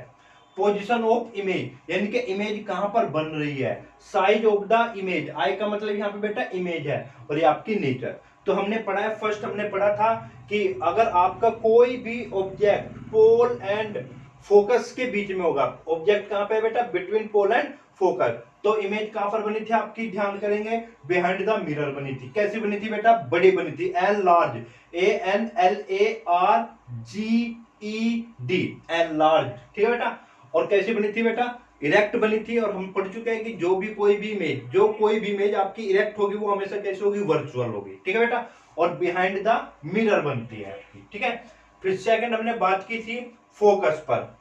Speaker 1: पोजीशन ऑफ इमेज, यानी कि इमेज कहां पर बन रही है। साइज ऑफ द इमेज, आई का मतलब यहाँ पे बेटा इमेज है, और ये आपकी नेचर। तो हमने पढ़ा है, फर्स्ट हमने पढ़ा था कि अगर आपका कोई भी ऑब्जेक्ट पोल एंड फोकस के बीच में होगा, ऑब्जेक्ट कहां पे है बेटा, बिटवीन पोल एंड फोकस, तो इमेज कहां पर बनी थी आपकी, ध्यान करेंगे, बिहाइंड द मिरर बनी थी। कैसी बनी थी बेटा, बड़ी बनी थी, an large, ANLARGED, an large, ठीक है बेटा। और कैसी बनी थी बेटा, इरेक्ट बनी थी। और हम पढ़ चुके हैं कि जो कोई भी इमेज आपकी इरेक्ट होगी वो हमेशा कैसी होगी, वर्चुअल होगी, ठीक है बेटा। और बिहाइंड द मिरर बनती है आपकी, ठीक है। फिर सेकंड हमने बात की थी फोकस पर,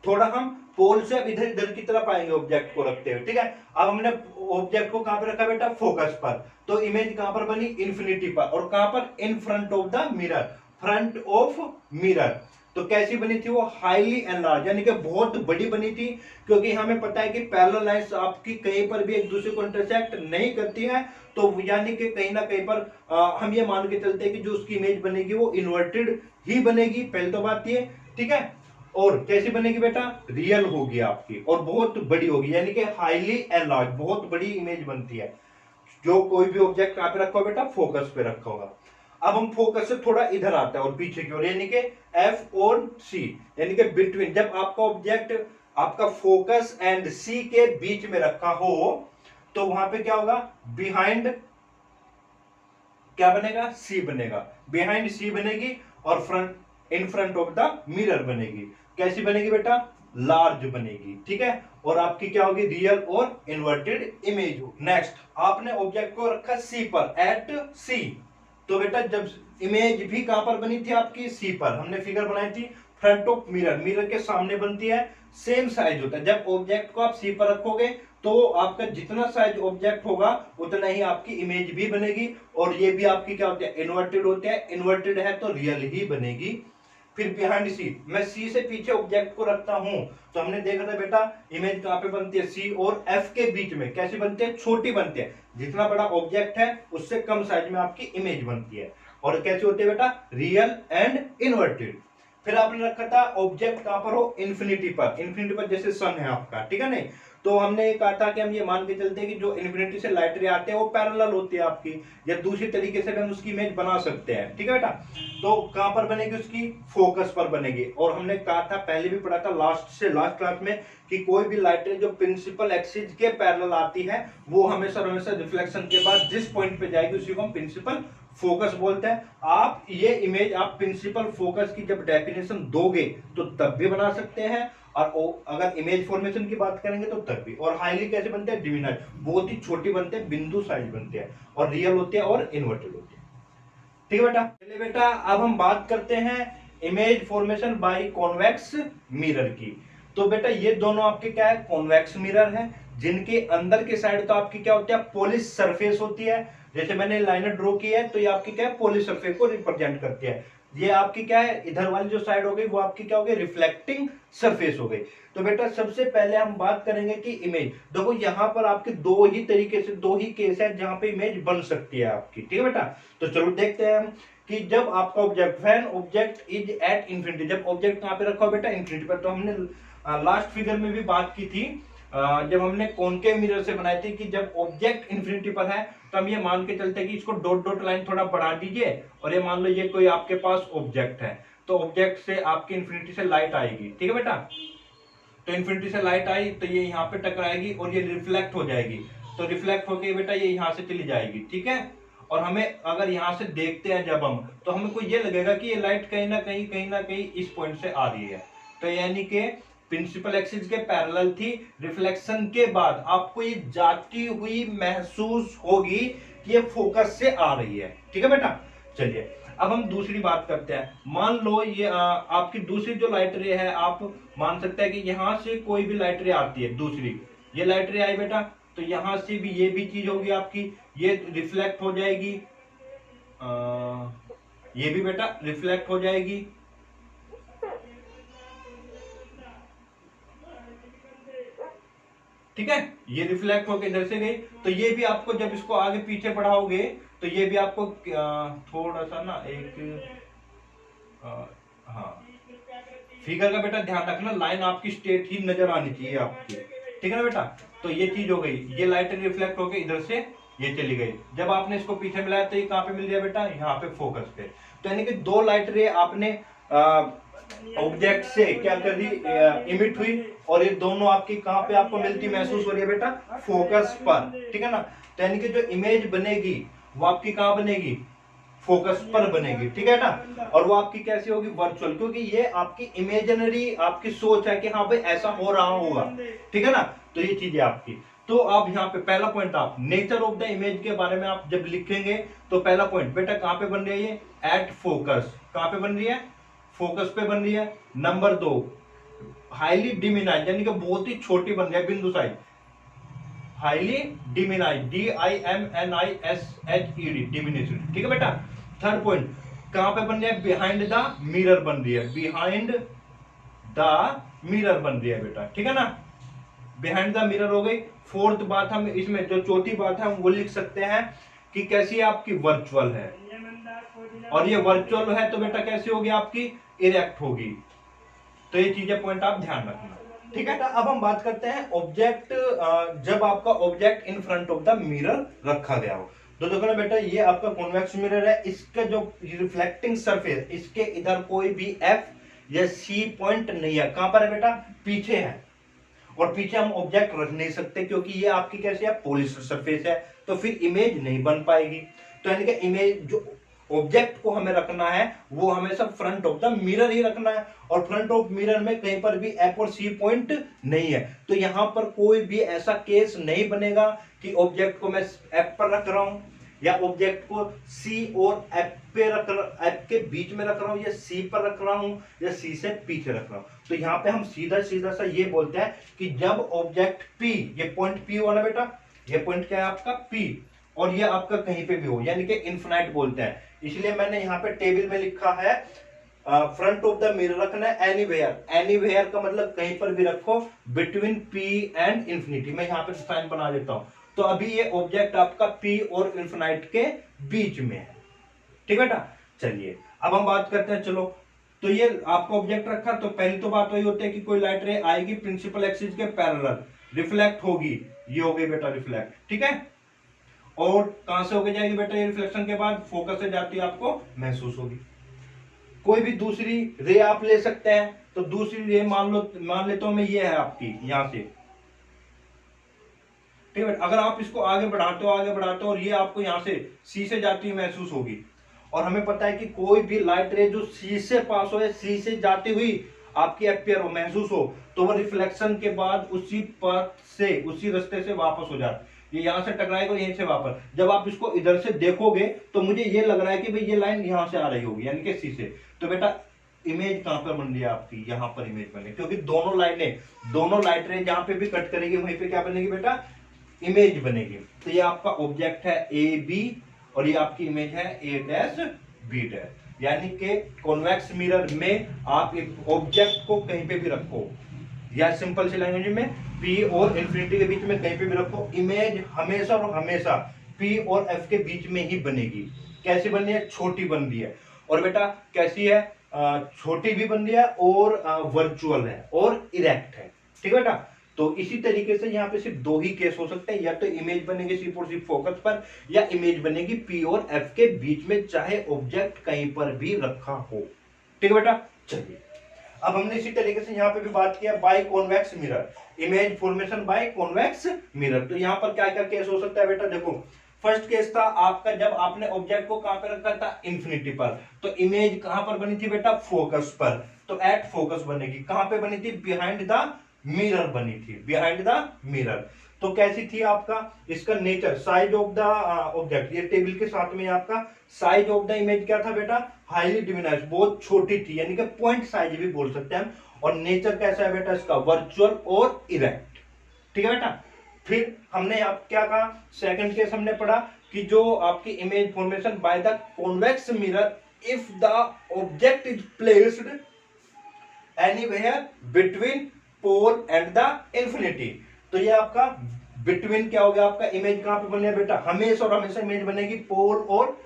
Speaker 1: थोड़ा हम पोल से अब इधर इधर की तरफ आएंगे ऑब्जेक्ट को रखते हुए, ठीक है। अब हमने ऑब्जेक्ट को कहां पर रखा बेटा, फोकस पर। तो इमेज कहां पर बनी, इन्फिनिटी पर। और कहां पर, इन front of the mirror, front of mirror. तो कैसी बनी थी वो, हाईली एनलार्ज, यानी कि बहुत बड़ी बनी थी, क्योंकि हमें पता है कि पैरेलल लाइंस आपकी कहीं पर भी एक दूसरे को इंटरसेक्ट नहीं करती है। तो यानी कि कहीं ना कहीं पर हम ये मान के चलते हैं कि जो उसकी इमेज बनेगी वो इन्वर्टेड ही बनेगी, पहले तो बात ये, ठीक है। और कैसी बनेगी बेटा, रियल होगी आपकी, और बहुत बड़ी होगी, यानी कि हाईली एनलार्ज, बहुत बड़ी इमेज बनती है। जो कोई भी ऑब्जेक्ट कहां पे रखा होगा बेटा, फोकस पे रखा होगा। अब हम फोकस से थोड़ा इधर आते हैं और पीछे की ओर, यानी कि एफ और सी, यानी कि बिटवीन, जब आपका ऑब्जेक्ट आपका फोकस एंड सी के बीच में रखा हो तो वहां पे क्या होगा, बिहाइंड क्या बनेगा, सी बनेगा, बिहाइंड सी बनेगी, और front, in front of the mirror बनेगी। कैसी बनेगी बेटा, लार्ज बनेगी, ठीक है। और आपकी क्या होगी, रियल और इन्वर्टेड इमेज होगी। नेक्स्ट, आपने ऑब्जेक्ट को रखा सी पर, एट सी। तो बेटा जब इमेज भी कहां पर बनी थी आपकी, सी पर। हमने फिगर बनाई थी फ्रंट ऑफ मिरर, मिरर के सामने बनती है, सेम साइज होता है। जब ऑब्जेक्ट को आप सी पर रखोगे तो आपका जितना साइज ऑब्जेक्ट होगा उतना ही आपकी इमेज भी बनेगी। और ये भी आपकी क्या होती है, इन्वर्टेड होते हैं, इन्वर्टेड है तो रियल ही बनेगी। फिर बिहाइंड सी, मैं सी से पीछे ऑब्जेक्ट को रखता हूं तो हमने देखा था बेटा इमेज कहां पे बनती है, सी और एफ के बीच में। कैसी बनती है, छोटी बनती है। जितना बड़ा ऑब्जेक्ट है उससे कम साइज में आपकी इमेज बनती है। और कैसे होती है बेटा, रियल एंड इन्वर्टेड। फिर आपने रखा था ऑब्जेक्ट कहां पर हो, इन्फिनिटी पर। इन्फिनिटी पर जैसे सन है आपका, ठीक है नहीं। तो हमने ये कहा था कि हम ये मान के चलते हैं कि जो इन्फिनिटी से लाइट रे आते हैं वो पैरेलल होती है आपकी, या दूसरी तरीके से भी हम उसकी इमेज बना सकते हैं, ठीक है बेटा। तो कहां पर बनेगी उसकी, फोकस पर बनेगी। और हमने कहा था, पहले भी पढ़ा था लास्ट क्लास में, कि कोई भी लाइट रे जो प्रिंसिपल एक्सिस के पैरेलल आती है वो हमेशा रिफ्लेक्शन के बाद जिस पॉइंट पे जाएगी उसी को हम प्रिंसिपल फोकस बोलते हैं। आप ये इमेज आप प्रिंसिपल फोकस की जब डेफिनेशन दोगे तो तब भी बना सकते हैं, और अगर इमेज फॉर्मेशन की बात करेंगे तो तब भी। और हाईली कैसे बनते हैं, डिविनाइज, बहुत ही छोटी बनते हैं, बिंदु साइज बनते हैं, और रियल होते हैं और इन्वर्टेड होते हैं, ठीक है बेटा। चलिए बेटा अब हम बात करते हैं image formation by convex mirror की। तो बेटा ये दोनों आपके क्या है, कॉन्वेक्स मिरर है, जिनके अंदर के साइड तो आपकी क्या होती है, पॉलिश सरफेस होती है। जैसे मैंने लाइनर ड्रॉ की है तो ये आपकी क्या है, पॉलिश सरफेस को रिप्रेजेंट करती है। ये आपकी क्या है, इधर वाली जो साइड हो गई वो आपकी क्या हो गई, रिफ्लेक्टिंग सरफेस हो गई। तो बेटा सबसे पहले हम बात करेंगे कि इमेज, देखो यहाँ पर आपके दो ही तरीके से, दो ही केस है जहां पे इमेज बन सकती है आपकी, ठीक है बेटा। तो चलो देखते हैं हम कि जब आपका object, when object is at infinity, जब ऑब्जेक्ट कहां पे रखा हो बेटा, इंफिनिटी पर। तो हमने लास्ट फिगर में भी बात की थी, जब हमने कॉनकेव मिरर से बनाई थी, कि जब ऑब्जेक्ट इंफिनिटी पर है तो हम ये मान के चलते हैं कि इसको डॉट डॉट लाइन थोड़ा बढ़ा दीजिए, और ये मान लो ये कोई आपके पास ऑब्जेक्ट है, तो ऑब्जेक्ट से आपकी इंफिनिटी से लाइट आएगी, ठीक है बेटा। तो इंफिनिटी से लाइट आई तो ये यहाँ पे टकराएगी और ये रिफ्लेक्ट हो जाएगी। तो रिफ्लेक्ट होके बेटा ये यहाँ से चली जाएगी, ठीक है। और हमें अगर यहाँ से देखते हैं जब हम, तो हमें को ये लगेगा कि ये लाइट कहीं ना कहीं इस पॉइंट से आ रही है। तो यानी कि प्रिंसिपल एक्सिस के पैरेलल थी, रिफ्लेक्शन के बाद आपको ये जाती हुई महसूस होगी कि ये फोकस से आ रही है, ठीक है बेटा। चलिए अब हम दूसरी बात करते हैं। मान लो ये आपकी दूसरी जो लाइट रे है, आप मान सकते हैं कि यहां से कोई भी लाइट रे आती है, दूसरी ये लाइट रे आई बेटा, तो यहां से भी ये भी चीज होगी आपकी, ये रिफ्लेक्ट हो जाएगी, ये भी बेटा रिफ्लेक्ट हो जाएगी, ठीक है। ये रिफ्लेक्ट होकर इधर से गई, तो ये भी आपको जब इसको आगे पीछे बढ़ाओगे तो ये भी आपको थोड़ा सा ना एक हाँ फिगर का बेटा ध्यान रखना, लाइन आपकी स्ट्रेट ही नजर आनी चाहिए आपकी, ठीक है ना बेटा। तो ये चीज हो गई, ये लाइट रिफ्लेक्ट होकर इधर से ये चली गई। जब आपने इसको पीछे मिलाया तो ये कहां पे मिल गया बेटा, यहाँ पे फोकस पे। तो यानी कि दो लाइट रे आपने ऑब्जेक्ट से क्या कर दी, इमिट हुई, और ये दोनों आपकी कहां पे आपको मिलती महसूस हो रही है बेटा, फोकस पर, ठीक है ना। तो यानी कि जो इमेज बनेगी वो आपकी कहां बनेगी, फोकस पर बनेगी, ठीक है ना। और वो आपकी कैसी होगी, वर्चुअल, क्योंकि ये आपकी इमेजिनरी आपकी सोच है कि हाँ भाई ऐसा हो रहा होगा, ठीक है ना। तो ये चीज है आपकी। तो आप यहाँ पे पहला पॉइंट, आप नेचर ऑफ द इमेज के बारे में आप जब लिखेंगे तो पहला पॉइंट बेटा कहां पे बन रही है ये, एट फोकस, कहां पे बन रही है, फोकस पे बन रही है। नंबर 2, हाईली डिमिनाइज, यानी कि बहुत ही छोटी बन रही है, बिंदु साइज, हाईली डिमिनाइज, DIMNISHED, डिमिनिश्ड, ठीक है बेटा। थर्ड पॉइंट कहां पे बन रही है, बिहाइंड द मिरर बन रही है, बिहाइंड द मिरर बन रही है बेटा, ठीक है ना, बिहाइंड द मिरर हो गई। फोर्थ बात हम इसमें जो चौथी बात है हम वो लिख सकते हैं कि कैसी है आपकी, वर्चुअल है, और ये वर्चुअल है तो बेटा कैसी होगी आपकी, इरेक्ट होगी। तो ये चीजें पॉइंट आप ध्यान रखना, ठीक है। अब हम बात करते हैं ऑब्जेक्ट, जब आपका object in front of the mirror रखा गया हो। तो देखो ना बेटा, ये आपका कॉन्वेक्स मिरर है, इसका जो रिफ्लेक्टिंग सरफेस, इसके इधर कोई भी F या C पॉइंट नहीं है। कहां पर है बेटा, पीछे है, और पीछे हम ऑब्जेक्ट रख नहीं सकते क्योंकि ये आपकी कैसी है, पॉलिश सरफेस है, तो फिर इमेज नहीं बन पाएगी। तो यानी कि इमेज जो ऑब्जेक्ट को हमें रखना है वो हमेशा फ्रंट ऑफ द मिरर ही रखना है, और फ्रंट ऑफ मिरर में कहीं पर भी F और C पॉइंट नहीं है। तो यहां पर कोई भी ऐसा केस नहीं बनेगा कि ऑब्जेक्ट को मैं F पर रख रहा हूं या ऑब्जेक्ट को C और F के बीच में रख रहा हूं, या C पर रख रहा हूं, या C से पीछे रख रहा हूं। तो यहाँ पे हम सीधा सीधा सा ये बोलते हैं कि जब ऑब्जेक्ट P, ये पॉइंट P हुआ ना बेटा, ये पॉइंट क्या है आपका P, और ये आपका कहीं पे भी हो, यानी कि इन्फिनाइट बोलते हैं। इसलिए मैंने यहाँ पे टेबल में लिखा है फ्रंट ऑफ द मिरर रखना है एनीवेयर, एनीवेयर का मतलब कहीं पर भी रखो, बिटवीन P एंड इंफिनिटी। मैं यहाँ पे साइन बना देता हूं। तो अभी ये ऑब्जेक्ट आपका P और इंफिनाइट के बीच में है, ठीक बेटा। चलिए अब हम बात करते हैं, चलो तो ये आपका ऑब्जेक्ट रखा, तो पहली तो बात वही होती है कि कोई लाइट रे आएगी प्रिंसिपल एक्सिस के पैरेलल, रिफ्लेक्ट होगी, ये हो गई बेटा रिफ्लेक्ट, ठीक है। और कहां से होके जाएगी बेटा ये रिफ्लेक्शन के बाद, फोकस से जाती है, आपको महसूस होगी। कोई भी दूसरी रे आप ले सकते हैं, तो दूसरी रे मान लेता हूं मैं, ये है आपकी यहां से, ठीक है। अगर आप इसको आगे बढ़ाते हो और ये आपको यहां से सी से जाती हुई महसूस होगी, और हमें पता है कि कोई भी लाइट रे जो सी से पास हो या सी से जाती हुई आपकी अपीयर हो, महसूस हो, तो वो रिफ्लेक्शन के बाद उसी पथ से, उसी रास्ते से वापस हो जाती है। ये यहां से टकराएगा, यहीं से वापस। जब आप इसको इधर से देखोगे तो मुझे ये लग रहा है कि भाई ये लाइन यहां से आ रही होगी, यानी कि सी से। तो बेटा इमेज कहां पर बन रही है आपकी, यहां पर इमेज बने, क्योंकि दोनों लाइट रे जहां पे भी कट करेगी वहीं पे क्या बनेगी बेटा, इमेज बनेगी। तो ये आपका ऑब्जेक्ट है ए बी, और ये आपकी इमेज है ए डैश बी डैश, यानी कि कॉन्वेक्स मिरर में आप एक ऑब्जेक्ट को कहीं पे भी रखो, या सिंपल सी लैंग्वेज में P और इंफिनिटी के बीच में कहीं पे भी रखो, इमेज हमेशा और हमेशा P और F के बीच में ही बनेगी। कैसी बन रही है, छोटी बन रही है, और बेटा कैसी है, छोटी भी बन रही है, और वर्चुअल है, और इरेक्ट है, ठीक है बेटा। तो इसी तरीके से यहाँ पे सिर्फ दो ही केस हो सकते हैं, या तो इमेज बनेगी सिर्फ और सिर्फ फोकस पर, या इमेज बनेगी P और F के बीच में, चाहे ऑब्जेक्ट कहीं पर भी रखा हो, ठीक है बेटा। चलिए अब हमने इसी तरीके से यहाँ पे भी बात किया by convex mirror, image formation by convex mirror. तो यहाँ पर क्या क्या केस हो सकता है बेटा, देखो फर्स्ट केस था आपका जब आपने ऑब्जेक्ट को कहां पर रखा था, इंफिनिटी पर, तो इमेज कहां पर बनी थी बेटा, फोकस पर, तो एट फोकस बनेगी। कहां पे बनी थी, बिहाइंड द मिरर बनी थी, बिहाइंड द मिरर। तो कैसी थी आपका इसका nature, size of the object, ये टेबल के साथ में आपका साइज ऑफ द इमेज क्या था बेटा, हाईली डिमिनाइज्ड, बहुत छोटी थी, यानी कि पॉइंट साइज भी बोल सकते हैं हम। और नेचर कैसा है बेटा इसका, वर्चुअल और इरेक्ट, ठीक है बेटा। फिर हमने आप क्या कहा, सेकंड केस हमने पढ़ा कि जो आपकी image formation by the convex mirror if the object is placed anywhere between pole and the infinity. तो ये आपका बिटवीन क्या हो गया, आपका इमेज कहां पे बने बेटा, हमेशा और हमेशा इमेज बनेगी पोल और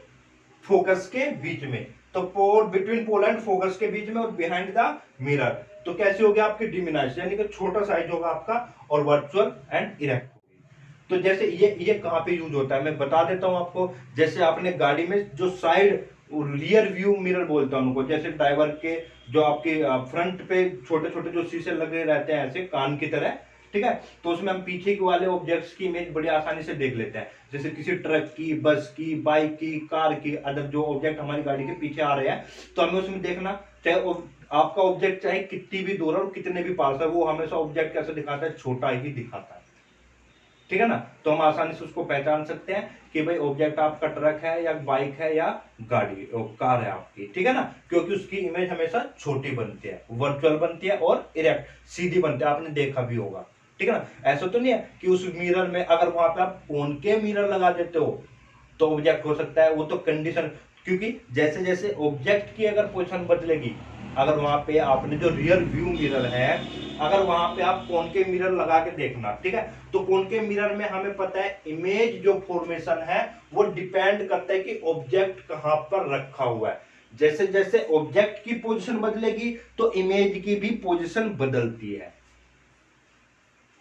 Speaker 1: फोकस के बीच में। तो पोल, बिटवीन पोल एंड फोकस के बीच में, और बिहाइंड द मिरर। तो कैसे हो गया आपकी, डिमिनाइज्ड, यानी कि छोटा साइज होगा आपका, और वर्चुअल एंड इरेक्ट होगी। तो जैसे ये कहां पे यूज होता है मैं बता देता हूं आपको। जैसे आपने गाड़ी में जो साइड रियर व्यू मिरर बोलता हूं उनको, जैसे ड्राइवर के जो आपके फ्रंट पे छोटे छोटे जो शीशे लगे रहते हैं ऐसे कान की तरह, ठीक है। तो उसमें हम पीछे के वाले ऑब्जेक्ट्स की इमेज बड़ी आसानी से देख लेते हैं, जैसे किसी ट्रक की, बस की, बाइक की, कार की, अदर जो ऑब्जेक्ट हमारी गाड़ी के पीछे आ रहे हैं, तो हमें उसमें देखना, चाहे आपका ऑब्जेक्ट चाहे कितनी भी दूर और कितने भी पास है, वो हमेशा ऑब्जेक्ट कैसे दिखाता है, छोटा ही दिखाता है, ठीक है ना। तो हम आसानी से उसको पहचान सकते हैं कि भाई ऑब्जेक्ट आपका ट्रक है या बाइक है या गाड़ी कार है आपकी, ठीक है ना, क्योंकि उसकी इमेज हमेशा छोटी बनती है, वर्चुअल बनती है और इरेक्ट सीधी बनती है, आपने देखा भी होगा, ठीक है ना। ऐसा तो नहीं है कि उस मिरर में अगर वहां पे आप कॉनकेव मिरर लगा देते हो तो ऑब्जेक्ट हो सकता है, वो तो कंडीशन, क्योंकि जैसे जैसे ऑब्जेक्ट की अगर पोजीशन बदलेगी, अगर वहां पे आपने जो रियर व्यू मिरर है, अगर वहां पे आप कॉनकेव मिरर लगा के देखना, ठीक है, तो कॉनकेव मिरर में हमें पता है इमेज जो फॉर्मेशन है वो डिपेंड करता है कि ऑब्जेक्ट कहां पर रखा हुआ है। जैसे जैसे ऑब्जेक्ट की पोजीशन बदलेगी तो इमेज की भी पोजीशन बदलती है,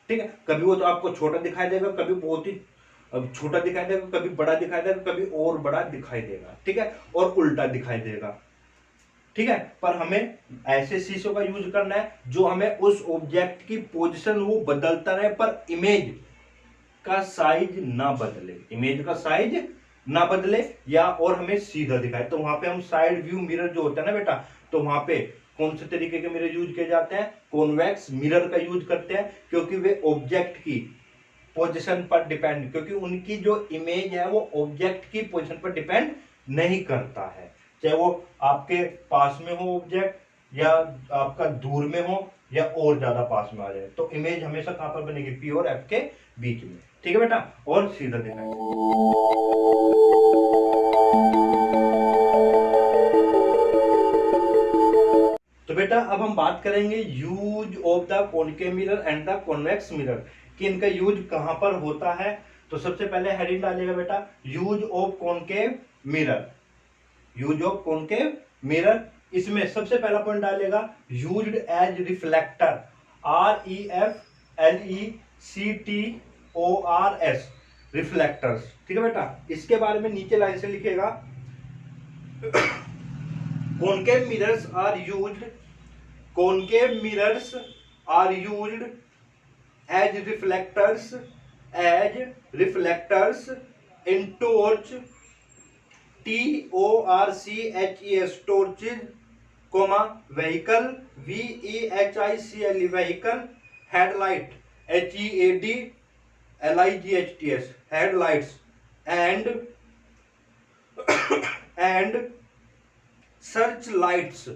Speaker 1: ठीक है। कभी वो तो आपको छोटा दिखाई देगा, कभी बहुत ही छोटा दिखाई देगा, कभी बड़ा दिखाई देगा, कभी और बड़ा दिखाई देगा, ठीक है, और उल्टा दिखाई देगा, ठीक है। पर हमें ऐसे शीशों का यूज करना है जो हमें उस ऑब्जेक्ट की पोजीशन वो बदलता रहे पर इमेज का साइज ना बदले, इमेज का साइज ना बदले, या और हमें सीधा दिखाए। तो वहां पे हम साइड व्यू मिरर जो होता है ना बेटा, तो वहां पे कौन से तरीके के मिरर यूज किए जाते हैं, कॉन्वेक्स मिरर का यूज करते हैं, क्योंकि वे ऑब्जेक्ट की पोजीशन पर डिपेंड, क्योंकि उनकी जो इमेज है वो ऑब्जेक्ट की पोजीशन पर डिपेंड नहीं करता है, चाहे वो आपके पास में हो ऑब्जेक्ट या आपका दूर में हो या और ज्यादा पास में आ जाए, तो इमेज हमेशा कहां पर बनेगी, पी और एफ के बीच में, ठीक है बेटा। और सीधा देखना, तो बेटा अब हम बात करेंगे use of the concave mirror and the convex mirror, कि इनका यूज कहां पर होता है। तो सबसे पहले हेडिंग डालिएगा बेटा, use of concave mirror, use of concave mirror. इसमें सबसे पहला पॉइंट डालेगा used as reflector, REFLECTORS, reflectors, ठीक है बेटा। इसके बारे में नीचे लाइन से लिखेगा, concave mirrors are used, concave mirrors are used as reflectors in torch, TORCHES, torches, vehicle, VEHICLE, vehicle, headlight, HEADLIGHTS, headlights, and search lights,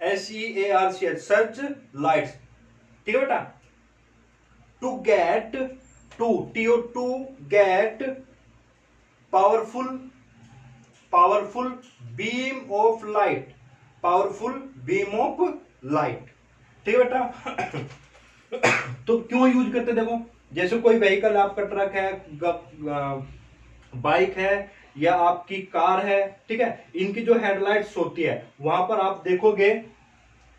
Speaker 1: SEARCH, search lights, ठीक है बेटा। to get powerful beam of light, powerful beam of light, ठीक है बेटा। तो क्यों use करते, देखो जैसे कोई व्हीकल, आपका ट्रक है, बाइक है या आपकी कार है, ठीक है, इनकी जो हेडलाइट्स होती है वहां पर आप देखोगे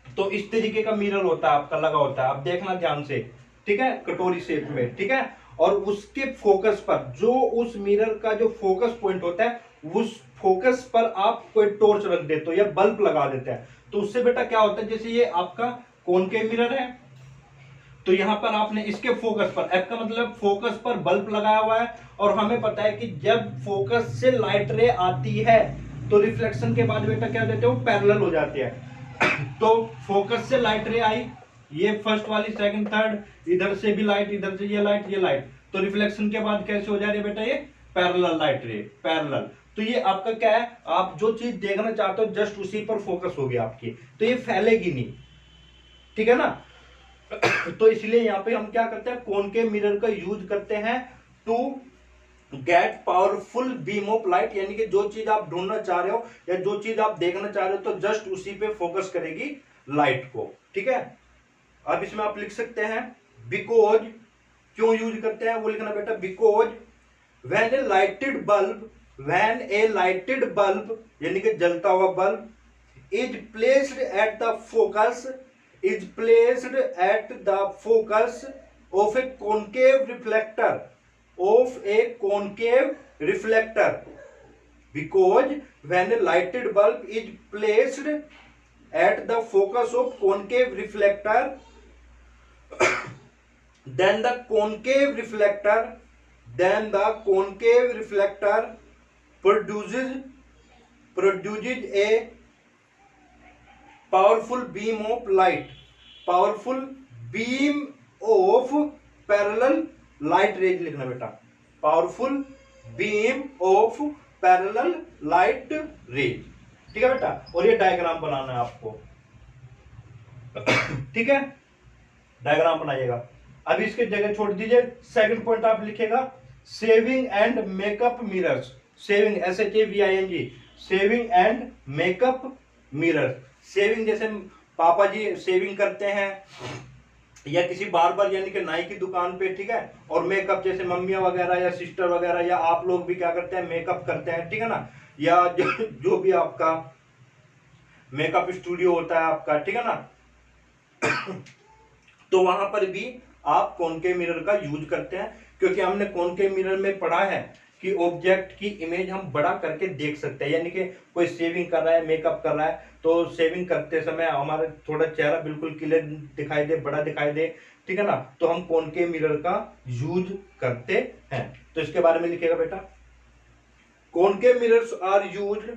Speaker 1: तो इस तरीके का मिरर होता है आपका लगा होता है, आप देखना ध्यान से, ठीक है, कटोरी शेप में, ठीक है। और उसके फोकस पर, जो उस मिरर का जो फोकस पॉइंट होता है, उस फोकस पर आप कोई टॉर्च रख देते हो या बल्ब लगा देते हैं, तो उससे बेटा क्या होता है, जैसे ये आपका कॉनकेव मिरर है, तो यहां पर आपने इसके फोकस पर, एफ का मतलब फोकस पर बल्ब लगाया हुआ है, और हमें पता है कि जब फोकस से लाइट रे आती है तो रिफ्लेक्शन के बाद बेटा क्या देते हो, पैरेलल हो जाती है। तो फोकस से लाइट रे आई, ये फर्स्ट वाली, सेकंड, थर्ड, इधर से भी लाइट, इधर से ये लाइट, ये लाइट, तो रिफ्लेक्शन के बाद कैसे हो जा रही है बेटा, ये पैरेलल लाइट रे, पैरेलल। तो ये आपका क्या है, आप जो चीज देखना चाहते हो जस्ट उसी पर फोकस होगी आपकी, तो ये फैलेगी नहीं, ठीक है ना। तो इसलिए यहां पे हम क्या करते हैं, कॉनकेव मिरर का यूज करते हैं to get powerful beam of light, यानी कि जो चीज आप ढूंढना चाह रहे हो या जो चीज आप देखना चाह रहे हो तो जस्ट उसी पे फोकस करेगी लाइट को, ठीक है। अब इसमें आप लिख सकते हैं बिकॉज, क्यों यूज करते हैं वो लिखना बेटा, because when A lighted bulb यानी कि जलता हुआ bulb is placed at the focus of A concave reflector, because when a lighted bulb is placed at the focus of concave reflector, then the concave reflector produces a powerful beam of parallel light rays लिखना बेटा, powerful beam of parallel light rays. ठीक है बेटा, और ये diagram बनाना है आपको। ठीक है, डायग्राम बनाइएगा। अभी इसके जगह छोड़ दीजिए, सेकंड पॉइंट आप लिखेगा saving and makeup mirrors. Saving, SHAVING, saving and makeup mirrors. Saving जैसे पापा जी सेविंग करते हैं या किसी बार्बर यानी कि नाई की दुकान पे, ठीक है। और मेकअप जैसे मम्मियां वगैरह या सिस्टर वगैरह या आप लोग भी क्या करते हैं, मेकअप करते हैं, ठीक है ना। या जो भी आपका मेकअप स्टूडियो होता है आपका, ठीक है ना, तो वहां पर भी आप कॉनकेव मिरर का यूज करते हैं, क्योंकि हमने कॉनकेव मिरर में पढ़ा है कि ऑब्जेक्ट की इमेज हम बड़ा करके देख सकते हैं। यानी कि कोई शेविंग कर रहा है, मेकअप कर रहा है, तो शेविंग करते समय हमारा थोड़ा चेहरा बिल्कुल क्लियर दिखाई दे, बड़ा दिखाई दे, ठीक है ना, तो हम कॉनकेव मिरर का यूज करते हैं। तो इसके बारे में लिखेगा बेटा, concave mirrors are used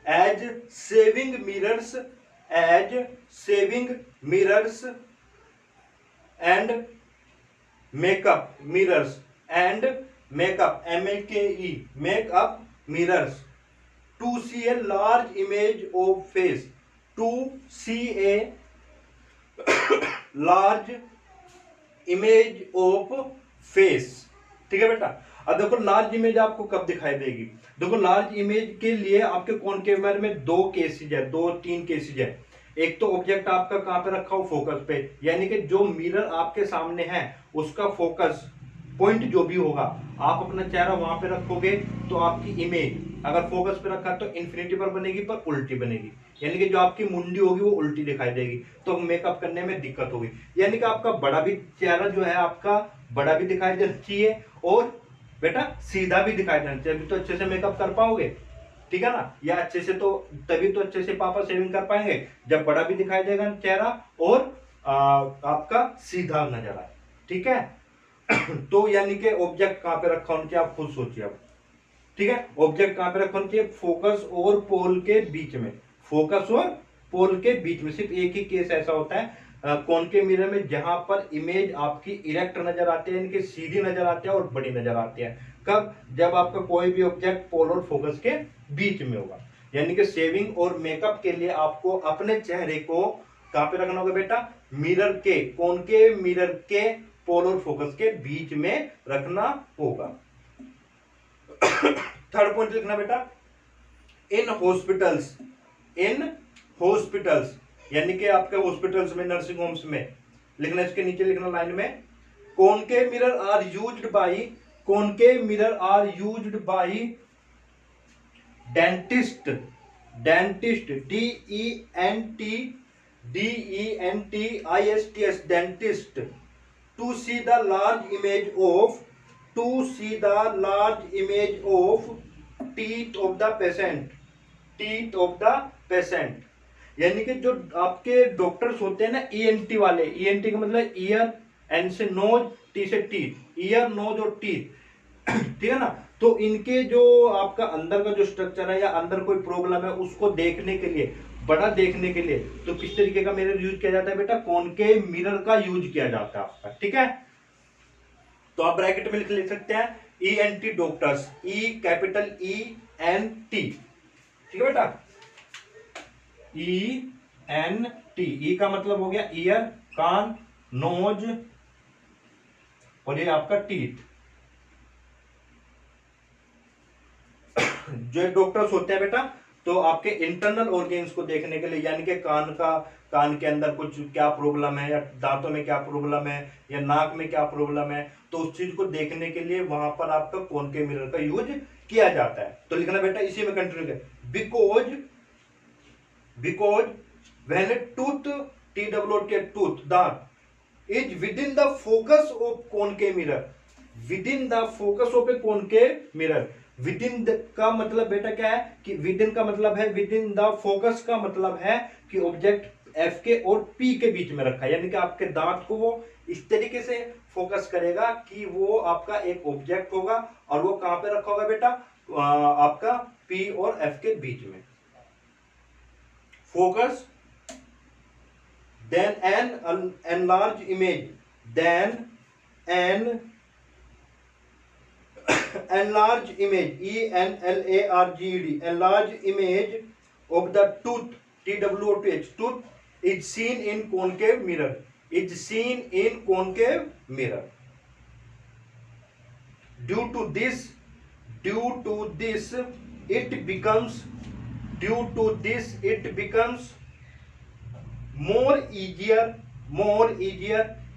Speaker 1: as saving mirrors and makeup mirrors makeup mirrors to see a large image of face, ठीक है बेटा। अब देखो लार्ज इमेज आपको कब दिखाई देगी। देखो लार्ज इमेज के लिए आपके कॉनकेव मिरर में दो तीन केसेज है। एक तो ऑब्जेक्ट आपका कहां पे रखा हो, फोकस पे, यानी कि जो मिरर आपके सामने है उसका फोकस पॉइंट जो भी होगा, आप अपना चेहरा वहां पे रखोगे तो आपकी इमेज अगर फोकस पे रखा तो इन्फिनिटी पर बनेगी, पर उल्टी बनेगी, यानी कि जो आपकी मुंडी होगी वो उल्टी दिखाई देगी, तो मेकअप करने में दिक्कत होगी। यानी कि आपका बड़ा भी चेहरा जो है आपका बड़ा भी दिखाई देना चाहिए और बेटा सीधा भी दिखाई देना चाहिए, तो अच्छे से मेकअप कर पाओगे, ठीक है ना। या अच्छे से तो तभी तो अच्छे से पापा शेविंग कर पाएंगे जब बड़ा भी दिखाई देगा चेहरा और आपका सीधा नजर आए, ठीक है। तो यानी कि ऑब्जेक्ट कहां पे रखा होना चाहिए आप खुद सोचिए अब, ठीक है। ऑब्जेक्ट कहां पे रखा होना चाहिए, फोकस और पोल के बीच में, फोकस और पोल के बीच में। सिर्फ एक ही केस ऐसा होता है कॉनकेव मिरर में जहां पर इमेज आपकी इरेक्ट नजर आती है, यानी कि सीधी नजर आती है और बड़ी नजर आती है। कब, जब आपका कोई भी ऑब्जेक्ट पोल और फोकस के बीच में होगा। यानी कि शेविंग और मेकअप के लिए आपको अपने चेहरे को कहां पे रखना होगा बेटा, मिरर के, कॉनकेव मिरर के पोल और फोकस के बीच में रखना होगा। थर्ड पॉइंट लिखना बेटा, इन हॉस्पिटल्स यानी कि आपके हॉस्पिटल्स में, नर्सिंग होम्स में लिखना, इसके नीचे लिखना लाइन में, concave mirror are used by dentist dentist to see the large image of teeth of the patient। यानी कि जो आपके डॉक्टर्स होते हैं ना, ENT वाले, ENT का मतलब ईयर, एन से नोज, टी से टीथ, ईयर, नोज और टीथ, ठीक है ना। तो इनके जो आपका अंदर का जो स्ट्रक्चर है या अंदर कोई प्रॉब्लम है उसको देखने के लिए, बड़ा देखने के लिए, तो किस तरीके का मिरर यूज किया जाता है बेटा, कॉनकेव मिरर का यूज किया जाता है आपका, ठीक है। तो आप ब्रैकेट में लिख सकते हैं ENT डॉक्टर्स, कैपिटल ENT, ठीक है बेटा। ENT, ई का मतलब हो गया ईयर, कान, नोज और ये आपका टीथ। जो डॉक्टर्स होते हैं बेटा, तो आपके इंटरनल ऑर्गेन्स को देखने के लिए, यानी कि कान के अंदर कुछ क्या प्रॉब्लम है, या दांतों में क्या प्रॉब्लम है, या नाक में क्या प्रॉब्लम है, तो उस चीज को देखने के लिए वहां पर आपका कॉनकेव मिरर का यूज किया जाता है। तो लिखना बेटा इसी में कंटिन्यू कर, बिकॉज व्हेन टूथ, TOOTH, दांत, is within the focus of concave mirror, within the focus of A concave mirror. Within का मतलब बेटा क्या है कि विदिन का मतलब है, विदिन द फोकस का मतलब है कि ऑब्जेक्ट एफ के और पी के बीच में रखा है, यानी कि आपके दांत को वो इस तरीके से फोकस करेगा कि वो आपका एक ऑब्जेक्ट होगा और वो कहां पे रखा होगा बेटा, आपका पी और एफ के बीच में। Focus then an enlarged image, then an enlarged image, ENLARGED, enlarged image of the tooth, TWOTH, tooth is seen in concave mirror, is seen in concave mirror. Due to this it becomes, due to this it becomes more easier,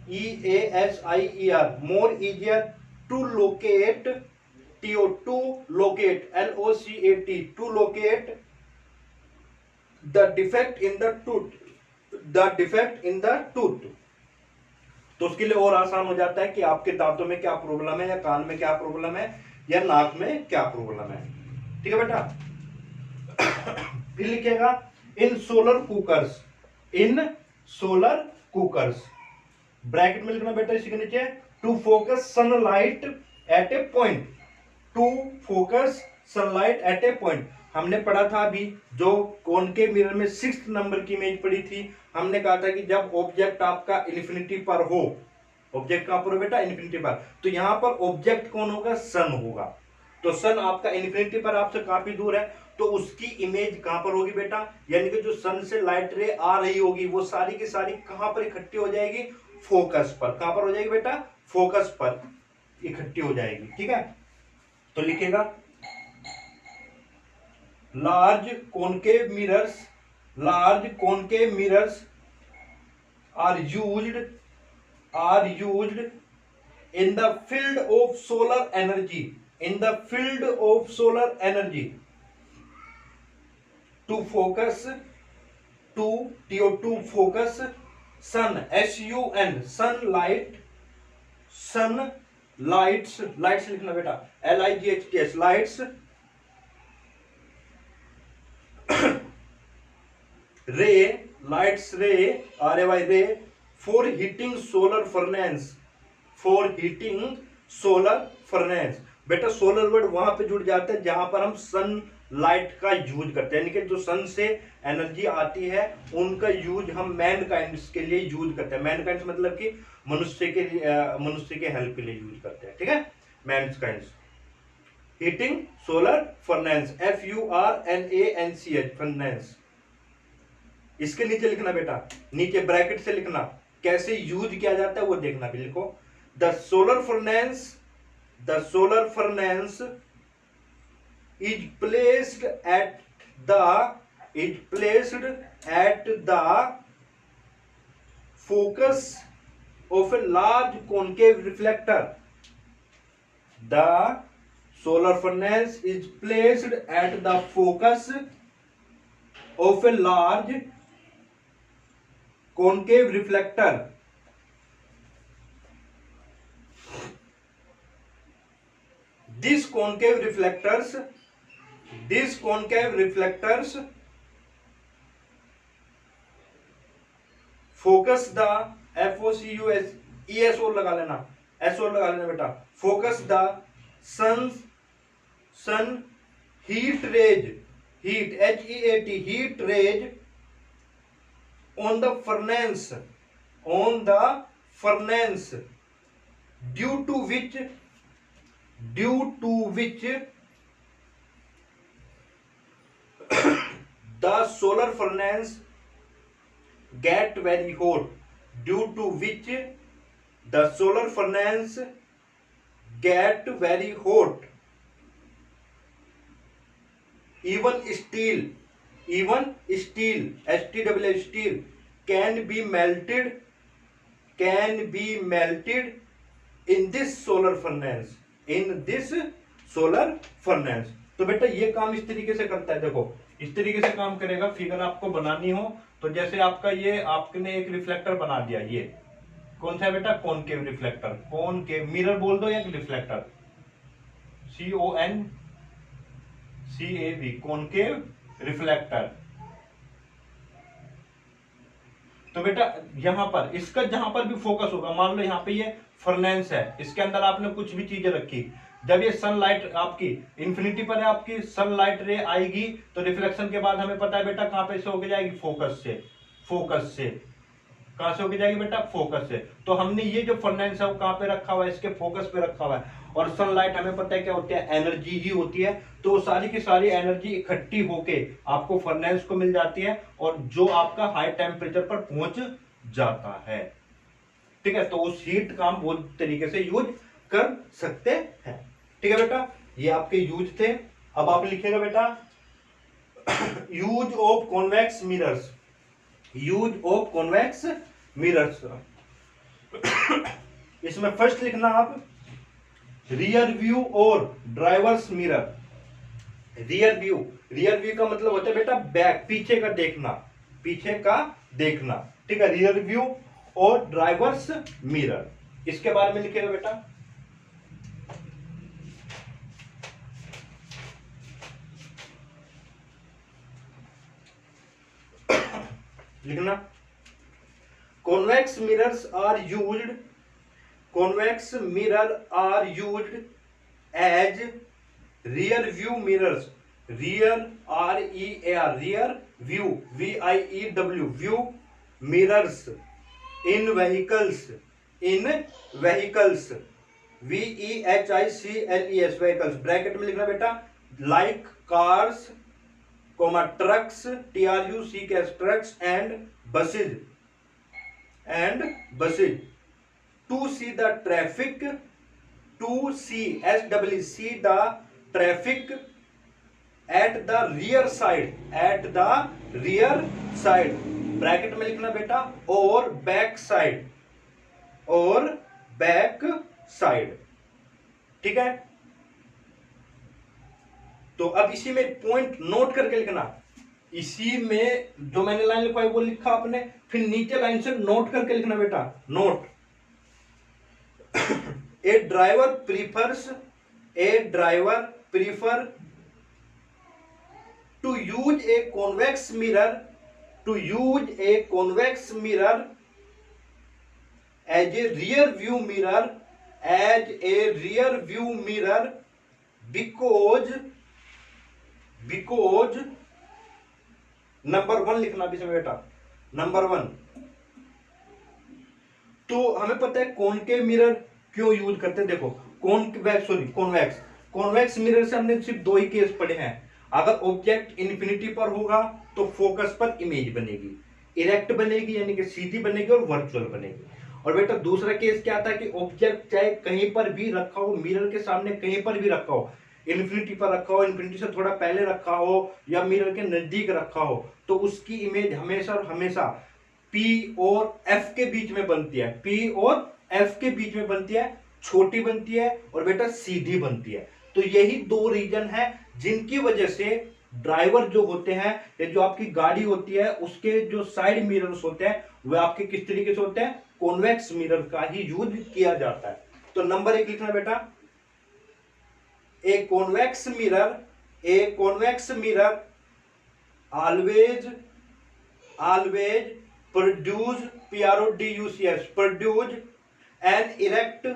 Speaker 1: EASIER, more easier to locate, to locate, LOCAT, to locate the defect in the tooth, the defect in the tooth. तो उसके लिए और आसान हो जाता है कि आपके दांतों में क्या प्रॉब्लम है, या कान में क्या प्रॉब्लम है, या नाक में क्या प्रॉब्लम है। ठीक है बेटा। फिर लिखेगा in solar cookers, in solar cookers, bracket में लिखना बेटा इसी के नीचे, to focus sunlight at a point, to focus sunlight at a point. हमने पढ़ा था अभी जो कॉनकेव मिरर में 6th नंबर की इमेज पढ़ी थी, हमने कहा था कि जब ऑब्जेक्ट आपका इन्फिनिटी पर हो, ऑब्जेक्ट कहां पर हो बेटा, इन्फिनिटी पर, तो यहां पर ऑब्जेक्ट कौन होगा, सन होगा। तो सन आपका इन्फिनिटी पर आपसे काफी दूर है, तो उसकी इमेज कहां पर होगी बेटा, यानी कि जो सन से लाइट रे आ रही होगी वो सारी की सारी कहां पर इकट्ठी हो जाएगी, फोकस पर। कहां पर हो जाएगी बेटा, फोकस पर इकट्ठी हो जाएगी। ठीक है, तो लिखेगा large concave mirrors, large concave mirrors are used in the field of solar energy, in the field of solar energy to focus, to focus sun, sun, sunlight, sunlights, lights लिखना बेटा, LIGHTS, lights, ray, lights ray, RAY ray, for heating solar furnace, for heating solar furnace। बेटा solar word वहां पे जुड़ जाता है जहां पर हम सन लाइट का यूज करते हैं, यानी कि जो सन से एनर्जी आती है उनका यूज हम मैनकाइंड्स के लिए यूज करते हैं। मैनकाइंड्स मतलब कि मनुष्य के हेल्प के लिए यूज करते हैं। ठीक है, mankinds. Heating solar furnace, FURNANCH, furnace. इसके नीचे लिखना बेटा, नीचे ब्रैकेट से लिखना, कैसे यूज किया जाता है वो देखना भी। लिखो the solar furnace, the solar furnace is placed at the focus of a large concave reflector. The solar furnace is placed at the focus of a large concave reflector. These concave reflectors focus the FOCUS, ESO लगा लेना, SO लगा लेना बेटा, focus the sun heat rays, heat HEAT, heat rays on the furnace, due to which the solar furnace get very hot, due to which the solar furnace get very hot. Even steel, STW, steel can be melted in this solar furnace, तो बेटा ये काम इस तरीके से करता है। देखो इस तरीके से काम करेगा। फिगर आपको बनानी हो तो जैसे आपका ये आपने एक रिफ्लेक्टर बना दिया, ये कौन सा है बेटा, कॉनकेव रिफ्लेक्टर, कॉनकेव मिरर बोल दो या रिफ्लेक्टर, CONCAV, कॉनकेव रिफ्लेक्टर। तो बेटा यहाँ पर इसका जहां पर भी फोकस होगा, मान लो यहाँ पे ये फर्नेंस है, इसके अंदर आपने कुछ भी चीजें रखी, जब ये सनलाइट आपकी इंफिनिटी पर है, आपकी सनलाइट रे आएगी तो रिफ्लेक्शन के बाद हमें पता है बेटा कहां पे से होके जाएगी, फोकस से। फोकस से कहां से होके जाएगी बेटा, फोकस से। तो हमने ये जो फर्नेंस है वो कहां पे रखा हुआ है, इसके फोकस पे रखा हुआ है। और सनलाइट हमें पता है क्या होती है, एनर्जी ही होती है। तो सारी की सारी एनर्जी इकट्ठी होके आपको फर्नेंस को मिल जाती है, और जो आपका हाई टेम्परेचर पर पहुंच जाता है। ठीक है, तो उस हीट का हम वो तरीके से यूज कर सकते हैं। ठीक है बेटा, ये आपके यूज थे। अब आप लिखेगा बेटा use of convex mirrors. Use of convex mirrors, इसमें फर्स्ट लिखना आप रियर व्यू और drivers mirror. Rear view, rear view का मतलब होता है बेटा बैक, पीछे का देखना, पीछे का देखना। ठीक है, रियर व्यू और ड्राइवर्स मिरर, इसके बारे में लिखेगा बेटा लिखना convex mirrors are used, convex mirror are used as rear view mirrors, rear REAR, rear view VIEW, view mirrors in vehicles, in vehicles VEHICLES, vehicles bracket में लिखना बेटा, like cars, trucks TRUCKS, trucks and buses, and buses to see the traffic, to see SWC, see the traffic at the rear side, at the rear side bracket में लिखना बेटा, और back side, और back side. ठीक है, तो अब इसी में पॉइंट नोट करके लिखना, इसी में जो मैंने लाइन लिखवाई वो लिखा आपने, फिर नीचे लाइन से नोट करके लिखना बेटा, note a driver prefers, a driver prefer to use a convex mirror, to use a convex mirror as a rear view mirror, as a rear view mirror because number 1 लिखना भी इसमें बेटा, number 1। तो हमें पता है कॉनकेव मिरर क्यों use करते हैं। देखो कॉन्वेक्स मिरर से हमने सिर्फ 2 ही केस पढ़े हैं। अगर ऑब्जेक्ट इन्फिनिटी पर होगा तो फोकस पर इमेज बनेगी, इरेक्ट बनेगी यानी कि सीधी बनेगी, और वर्चुअल बनेगी। और बेटा दूसरा केस क्या था कि ऑब्जेक्ट चाहे कहीं पर भी रखा हो, मिरर के सामने कहीं पर भी रखा हो, इन्फिनिटी पर रखा हो, इन्फिनिटी से थोड़ा पहले रखा हो, या मिरर के नजदीक रखा हो, तो उसकी इमेज हमेशा और हमेशा P और F के बीच में बनती है, P और F के बीच में बनती है, छोटी बनती है और बेटा सीधी बनती है। तो यही 2 रीजन है जिनकी वजह से ड्राइवर जो होते हैं, या जो आपकी गाड़ी होती है उसके जो साइड मिरर्स होते हैं वे आपके किस तरीके से होते हैं, कॉन्वेक्स मिरर का ही यूज किया जाता है। तो नंबर 1 लिखना बेटा, a convex mirror always produce PRODUCE, produce an erect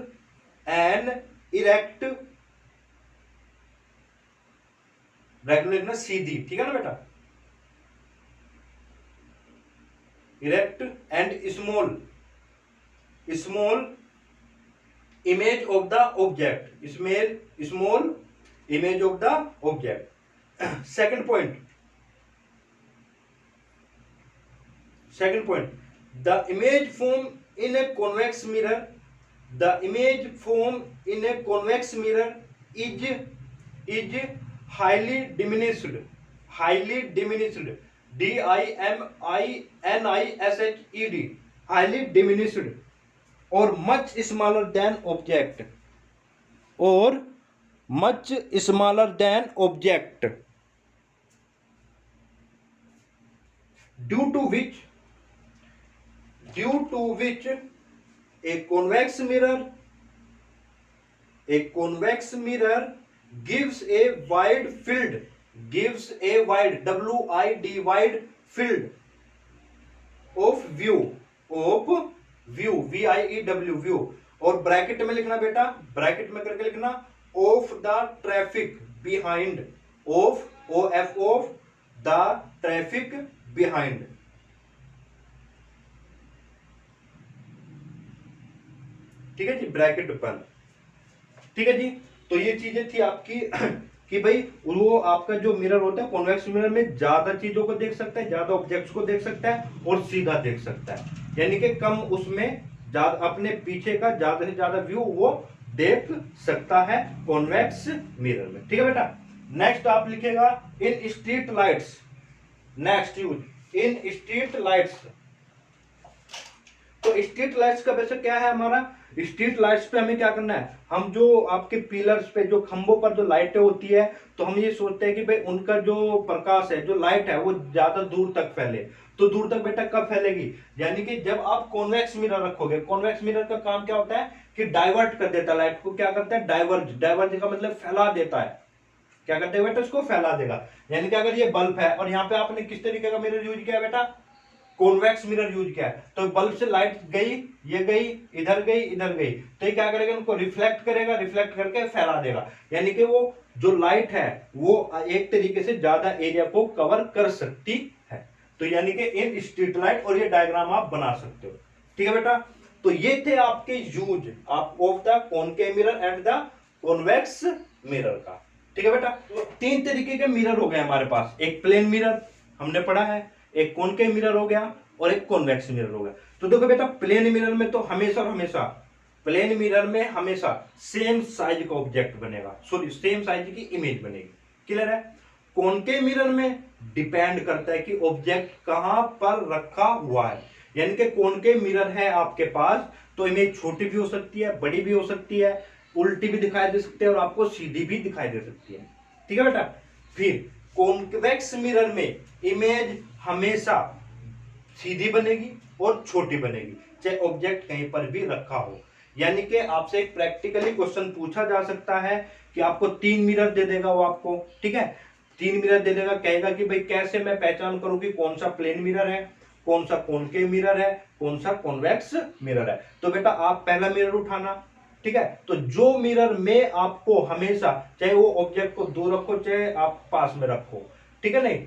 Speaker 1: bracket में लिखना सीधी। ठीक है ना बेटा, erect and small image of the object, small image of the object. second point, the image form in a convex mirror, the image form in a convex mirror is highly diminished, DIMINISHED, highly diminished, or much smaller than object, or much smaller than object, due to which a convex mirror gives a wide wide field of view, of view, VIEW view, और bracket में लिखना बेटा, bracket में करके लिखना of the traffic behind, of OF of the traffic behind. ठीक है जी, bracket बंद। ठीक है जी, तो ये चीजें थी आपकी कि भाई वो आपका जो मिरर होता है कॉन्वेक्स मिरर में ज्यादा चीजों को देख सकता है, ज्यादा ऑब्जेक्ट्स को देख सकता है और सीधा देख सकता है, यानी कि कम उसमें ज्यादा अपने पीछे का ज्यादा से ज्यादा व्यू वो देख सकता है कॉन्वेक्स मिरर में। ठीक है बेटा, नेक्स्ट आप लिखेगा in street lights, next use in street lights. तो स्ट्रीट लाइट्स का वैसे क्या है हमारा, स्ट्रीट लाइट्स पे हमें क्या करना है, हम जो आपके पिलर्स पे जो खंभों पर जो लाइटें होती है तो हम ये सोचते हैं कि भाई उनका जो प्रकाश है, जो लाइट है वो ज्यादा दूर तक फैले। तो दूर तक बेटा कब फैलेगी, यानी कि जब आप कॉन्वेक्स मिरर रखोगे। कॉन्वेक्स मिरर का काम क्या होता है कि डाइवर्ट कर देता है लाइट को, क्या करता है डाइवर्ज, डाइवर्ज का मतलब फैला देता है, क्या करते हैं बेटा इसको फैला देगा। यानी कि अगर ये बल्ब है और यहाँ पे आपने किस तरीके का मिरर यूज किया बेटा, कॉन्वेक्स मिरर यूज किया है, तो बल्ब से लाइट गई, ये गई, इधर गई, इधर गई, तो ये क्या करेगा, उनको रिफ्लेक्ट करेगा, रिफ्लेक्ट करके फैला देगा। यानी कि वो जो लाइट है वो एक तरीके से ज्यादा एरिया को कवर कर सकती है। तो यानी कि इन स्ट्रीट लाइट, और ये डायग्राम आप बना सकते हो। ठीक है बेटा, तो ये थे आपके यूज आप of the concave mirror and the convex mirror का। ठीक है बेटा, तो 3 तरीके के मिरर हो गए हमारे पास, एक प्लेन मिरर हमने पढ़ा है, एक कॉनकेव मिरर हो गया और एक कॉन्वेक्स मिरर हो गया। तो देखो बेटा, प्लेन मिरर में तो हमेशा और हमेशा, प्लेन मिरर में हमेशा सेम साइज का ऑब्जेक्ट बनेगा, सॉरी सेम साइज की इमेज बनेगी। क्लियर है। कॉनकेव मिरर में डिपेंड करता है कि ऑब्जेक्ट कहां पर रखा हुआ है, यानी कि कॉनकेव मिरर है आपके पास तो इमेज छोटी भी हो सकती है, बड़ी भी हो सकती है, उल्टी भी दिखाई दे सकती है और आपको सीधी भी दिखाई दे सकती है। ठीक है बेटा, फिर कॉन्वेक्स मिरर में इमेज हमेशा सीधी बनेगी और छोटी बनेगी, चाहे ऑब्जेक्ट कहीं पर भी रखा हो। यानी कि आपसे एक प्रैक्टिकली क्वेश्चन पूछा जा सकता है कि आपको 3 मिरर दे देगा वो आपको, ठीक है 3 मिरर दे देगा, कहेगा कि भाई कैसे मैं पहचान करूं कि कौन सा प्लेन मिरर है, कौन सा कॉनकेव मिरर है, कौन सा कॉन्वेक्स मिरर है। तो बेटा आप पहला मिरर उठाना, ठीक है, तो जो मिरर में आपको हमेशा, चाहे वो ऑब्जेक्ट को दूर रखो चाहे आप पास में रखो, ठीक है, नहीं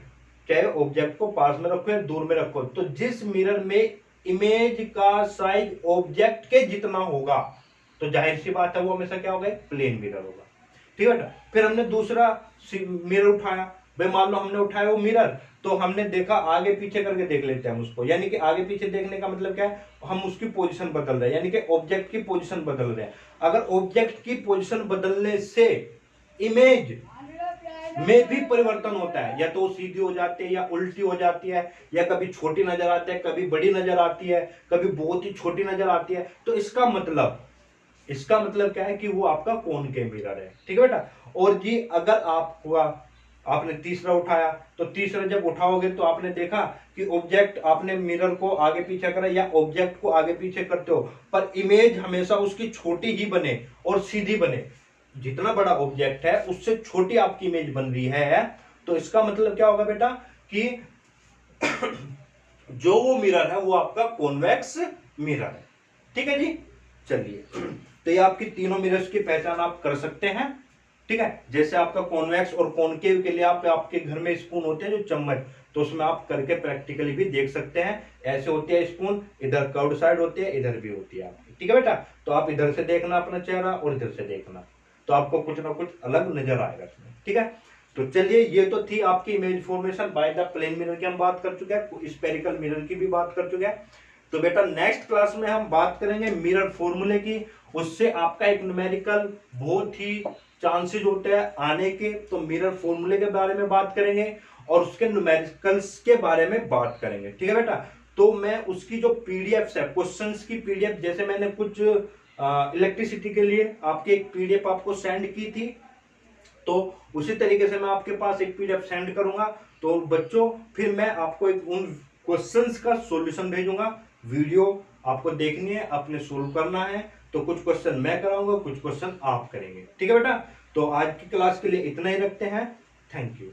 Speaker 1: चाहे ऑब्जेक्ट को पास में रखो या दूर में रखो, तो जिस मिरर में इमेज का साइज ऑब्जेक्ट के जितना होगा तो जाहिर सी बात है वो हमेशा क्या होगा, प्लेन मिरर होगा। ठीक है। फिर हमने दूसरा मिरर उठाया, भाई मान लो हमने उठाया वो मिरर, तो हमने देखा आगे पीछे करके देख लेते हैं हम उसको, यानी कि आगे पीछे देखने का मतलब क्या है, हम उसकी पोजीशन बदल रहे हैं, यानी कि ऑब्जेक्ट की पोजीशन बदल रहे हैं। अगर ऑब्जेक्ट की पोजीशन बदलने से इमेज में भी परिवर्तन होता है, या तो सीधी हो जाती है या उल्टी हो जाती है, या कभी छोटी नजर आती है, कभी बड़ी नजर आती है, कभी बहुत ही छोटी नजर आती है, तो इसका मतलब क्या है कि वो आपका कॉनकेव मिरर है। ठीक है बेटा। और जी अगर आपने तीसरा उठाया, तो तीसरा जब उठाओगे तो आपने देखा कि ऑब्जेक्ट, आपने मिरर को आगे पीछे करा या ऑब्जेक्ट को आगे पीछे करते हो पर इमेज हमेशा उसकी छोटी ही बने और सीधी बने, जितना बड़ा ऑब्जेक्ट है उससे छोटी आपकी इमेज बन रही है, तो इसका मतलब क्या होगा बेटा कि जो वो मिरर है वो आपका कॉन्वेक्स मिरर है। ठीक है जी। चलिए, तो ये आपकी तीनों मिरर्स की पहचान आप कर सकते हैं। ठीक है, जैसे आपका कॉन्वेक्स और कॉनकेव के लिए आपके घर में स्पून होते हैं जो चम्मच, तो उसमें आप करके प्रैक्टिकली भी देख सकते हैं, ऐसे होती है स्पून, इधर कर्व्ड साइड होती है, इधर भी होती है आपकी। ठीक है बेटा, तो आप इधर से देखना अपना चेहरा और इधर से देखना, तो आपको कुछ ना कुछ अलग नजर आएगा इसमें। ठीक है, तो चलिए ये तो थी आपकी image formation by the plane mirror की हम बात कर चुके हैं, स्फेरिकल मिरर की भी बात कर चुके हैं। तो बेटा नेक्स्ट क्लास में हम बात करेंगे मिरर फॉर्मूले की, उससे आपका एक न्यूमेरिकल बहुत ही चांसेस होते हैं आने के, तो मिरर फॉर्मूले के बारे में बात करेंगे और उसके न्यूमेरिकल्स के बारे में बात करेंगे। ठीक है बेटा, तो मैं उसकी जो पीडीएफ है, क्वेश्चंस की पीडीएफ, जैसे मैंने कुछ इलेक्ट्रिसिटी के लिए आपकी एक पीडीएफ आपको सेंड की थी, तो उसी तरीके से मैं आपके पास एक पीडीएफ सेंड करूंगा। तो बच्चों फिर मैं आपको एक उन क्वेश्चंस का सॉल्यूशन भेजूंगा, वीडियो आपको देखनी है, अपने सोल्व करना है, तो कुछ क्वेश्चन मैं कराऊंगा, कुछ क्वेश्चन आप करेंगे। ठीक है बेटा, तो आज की क्लास के लिए इतना ही रखते हैं। Thank you.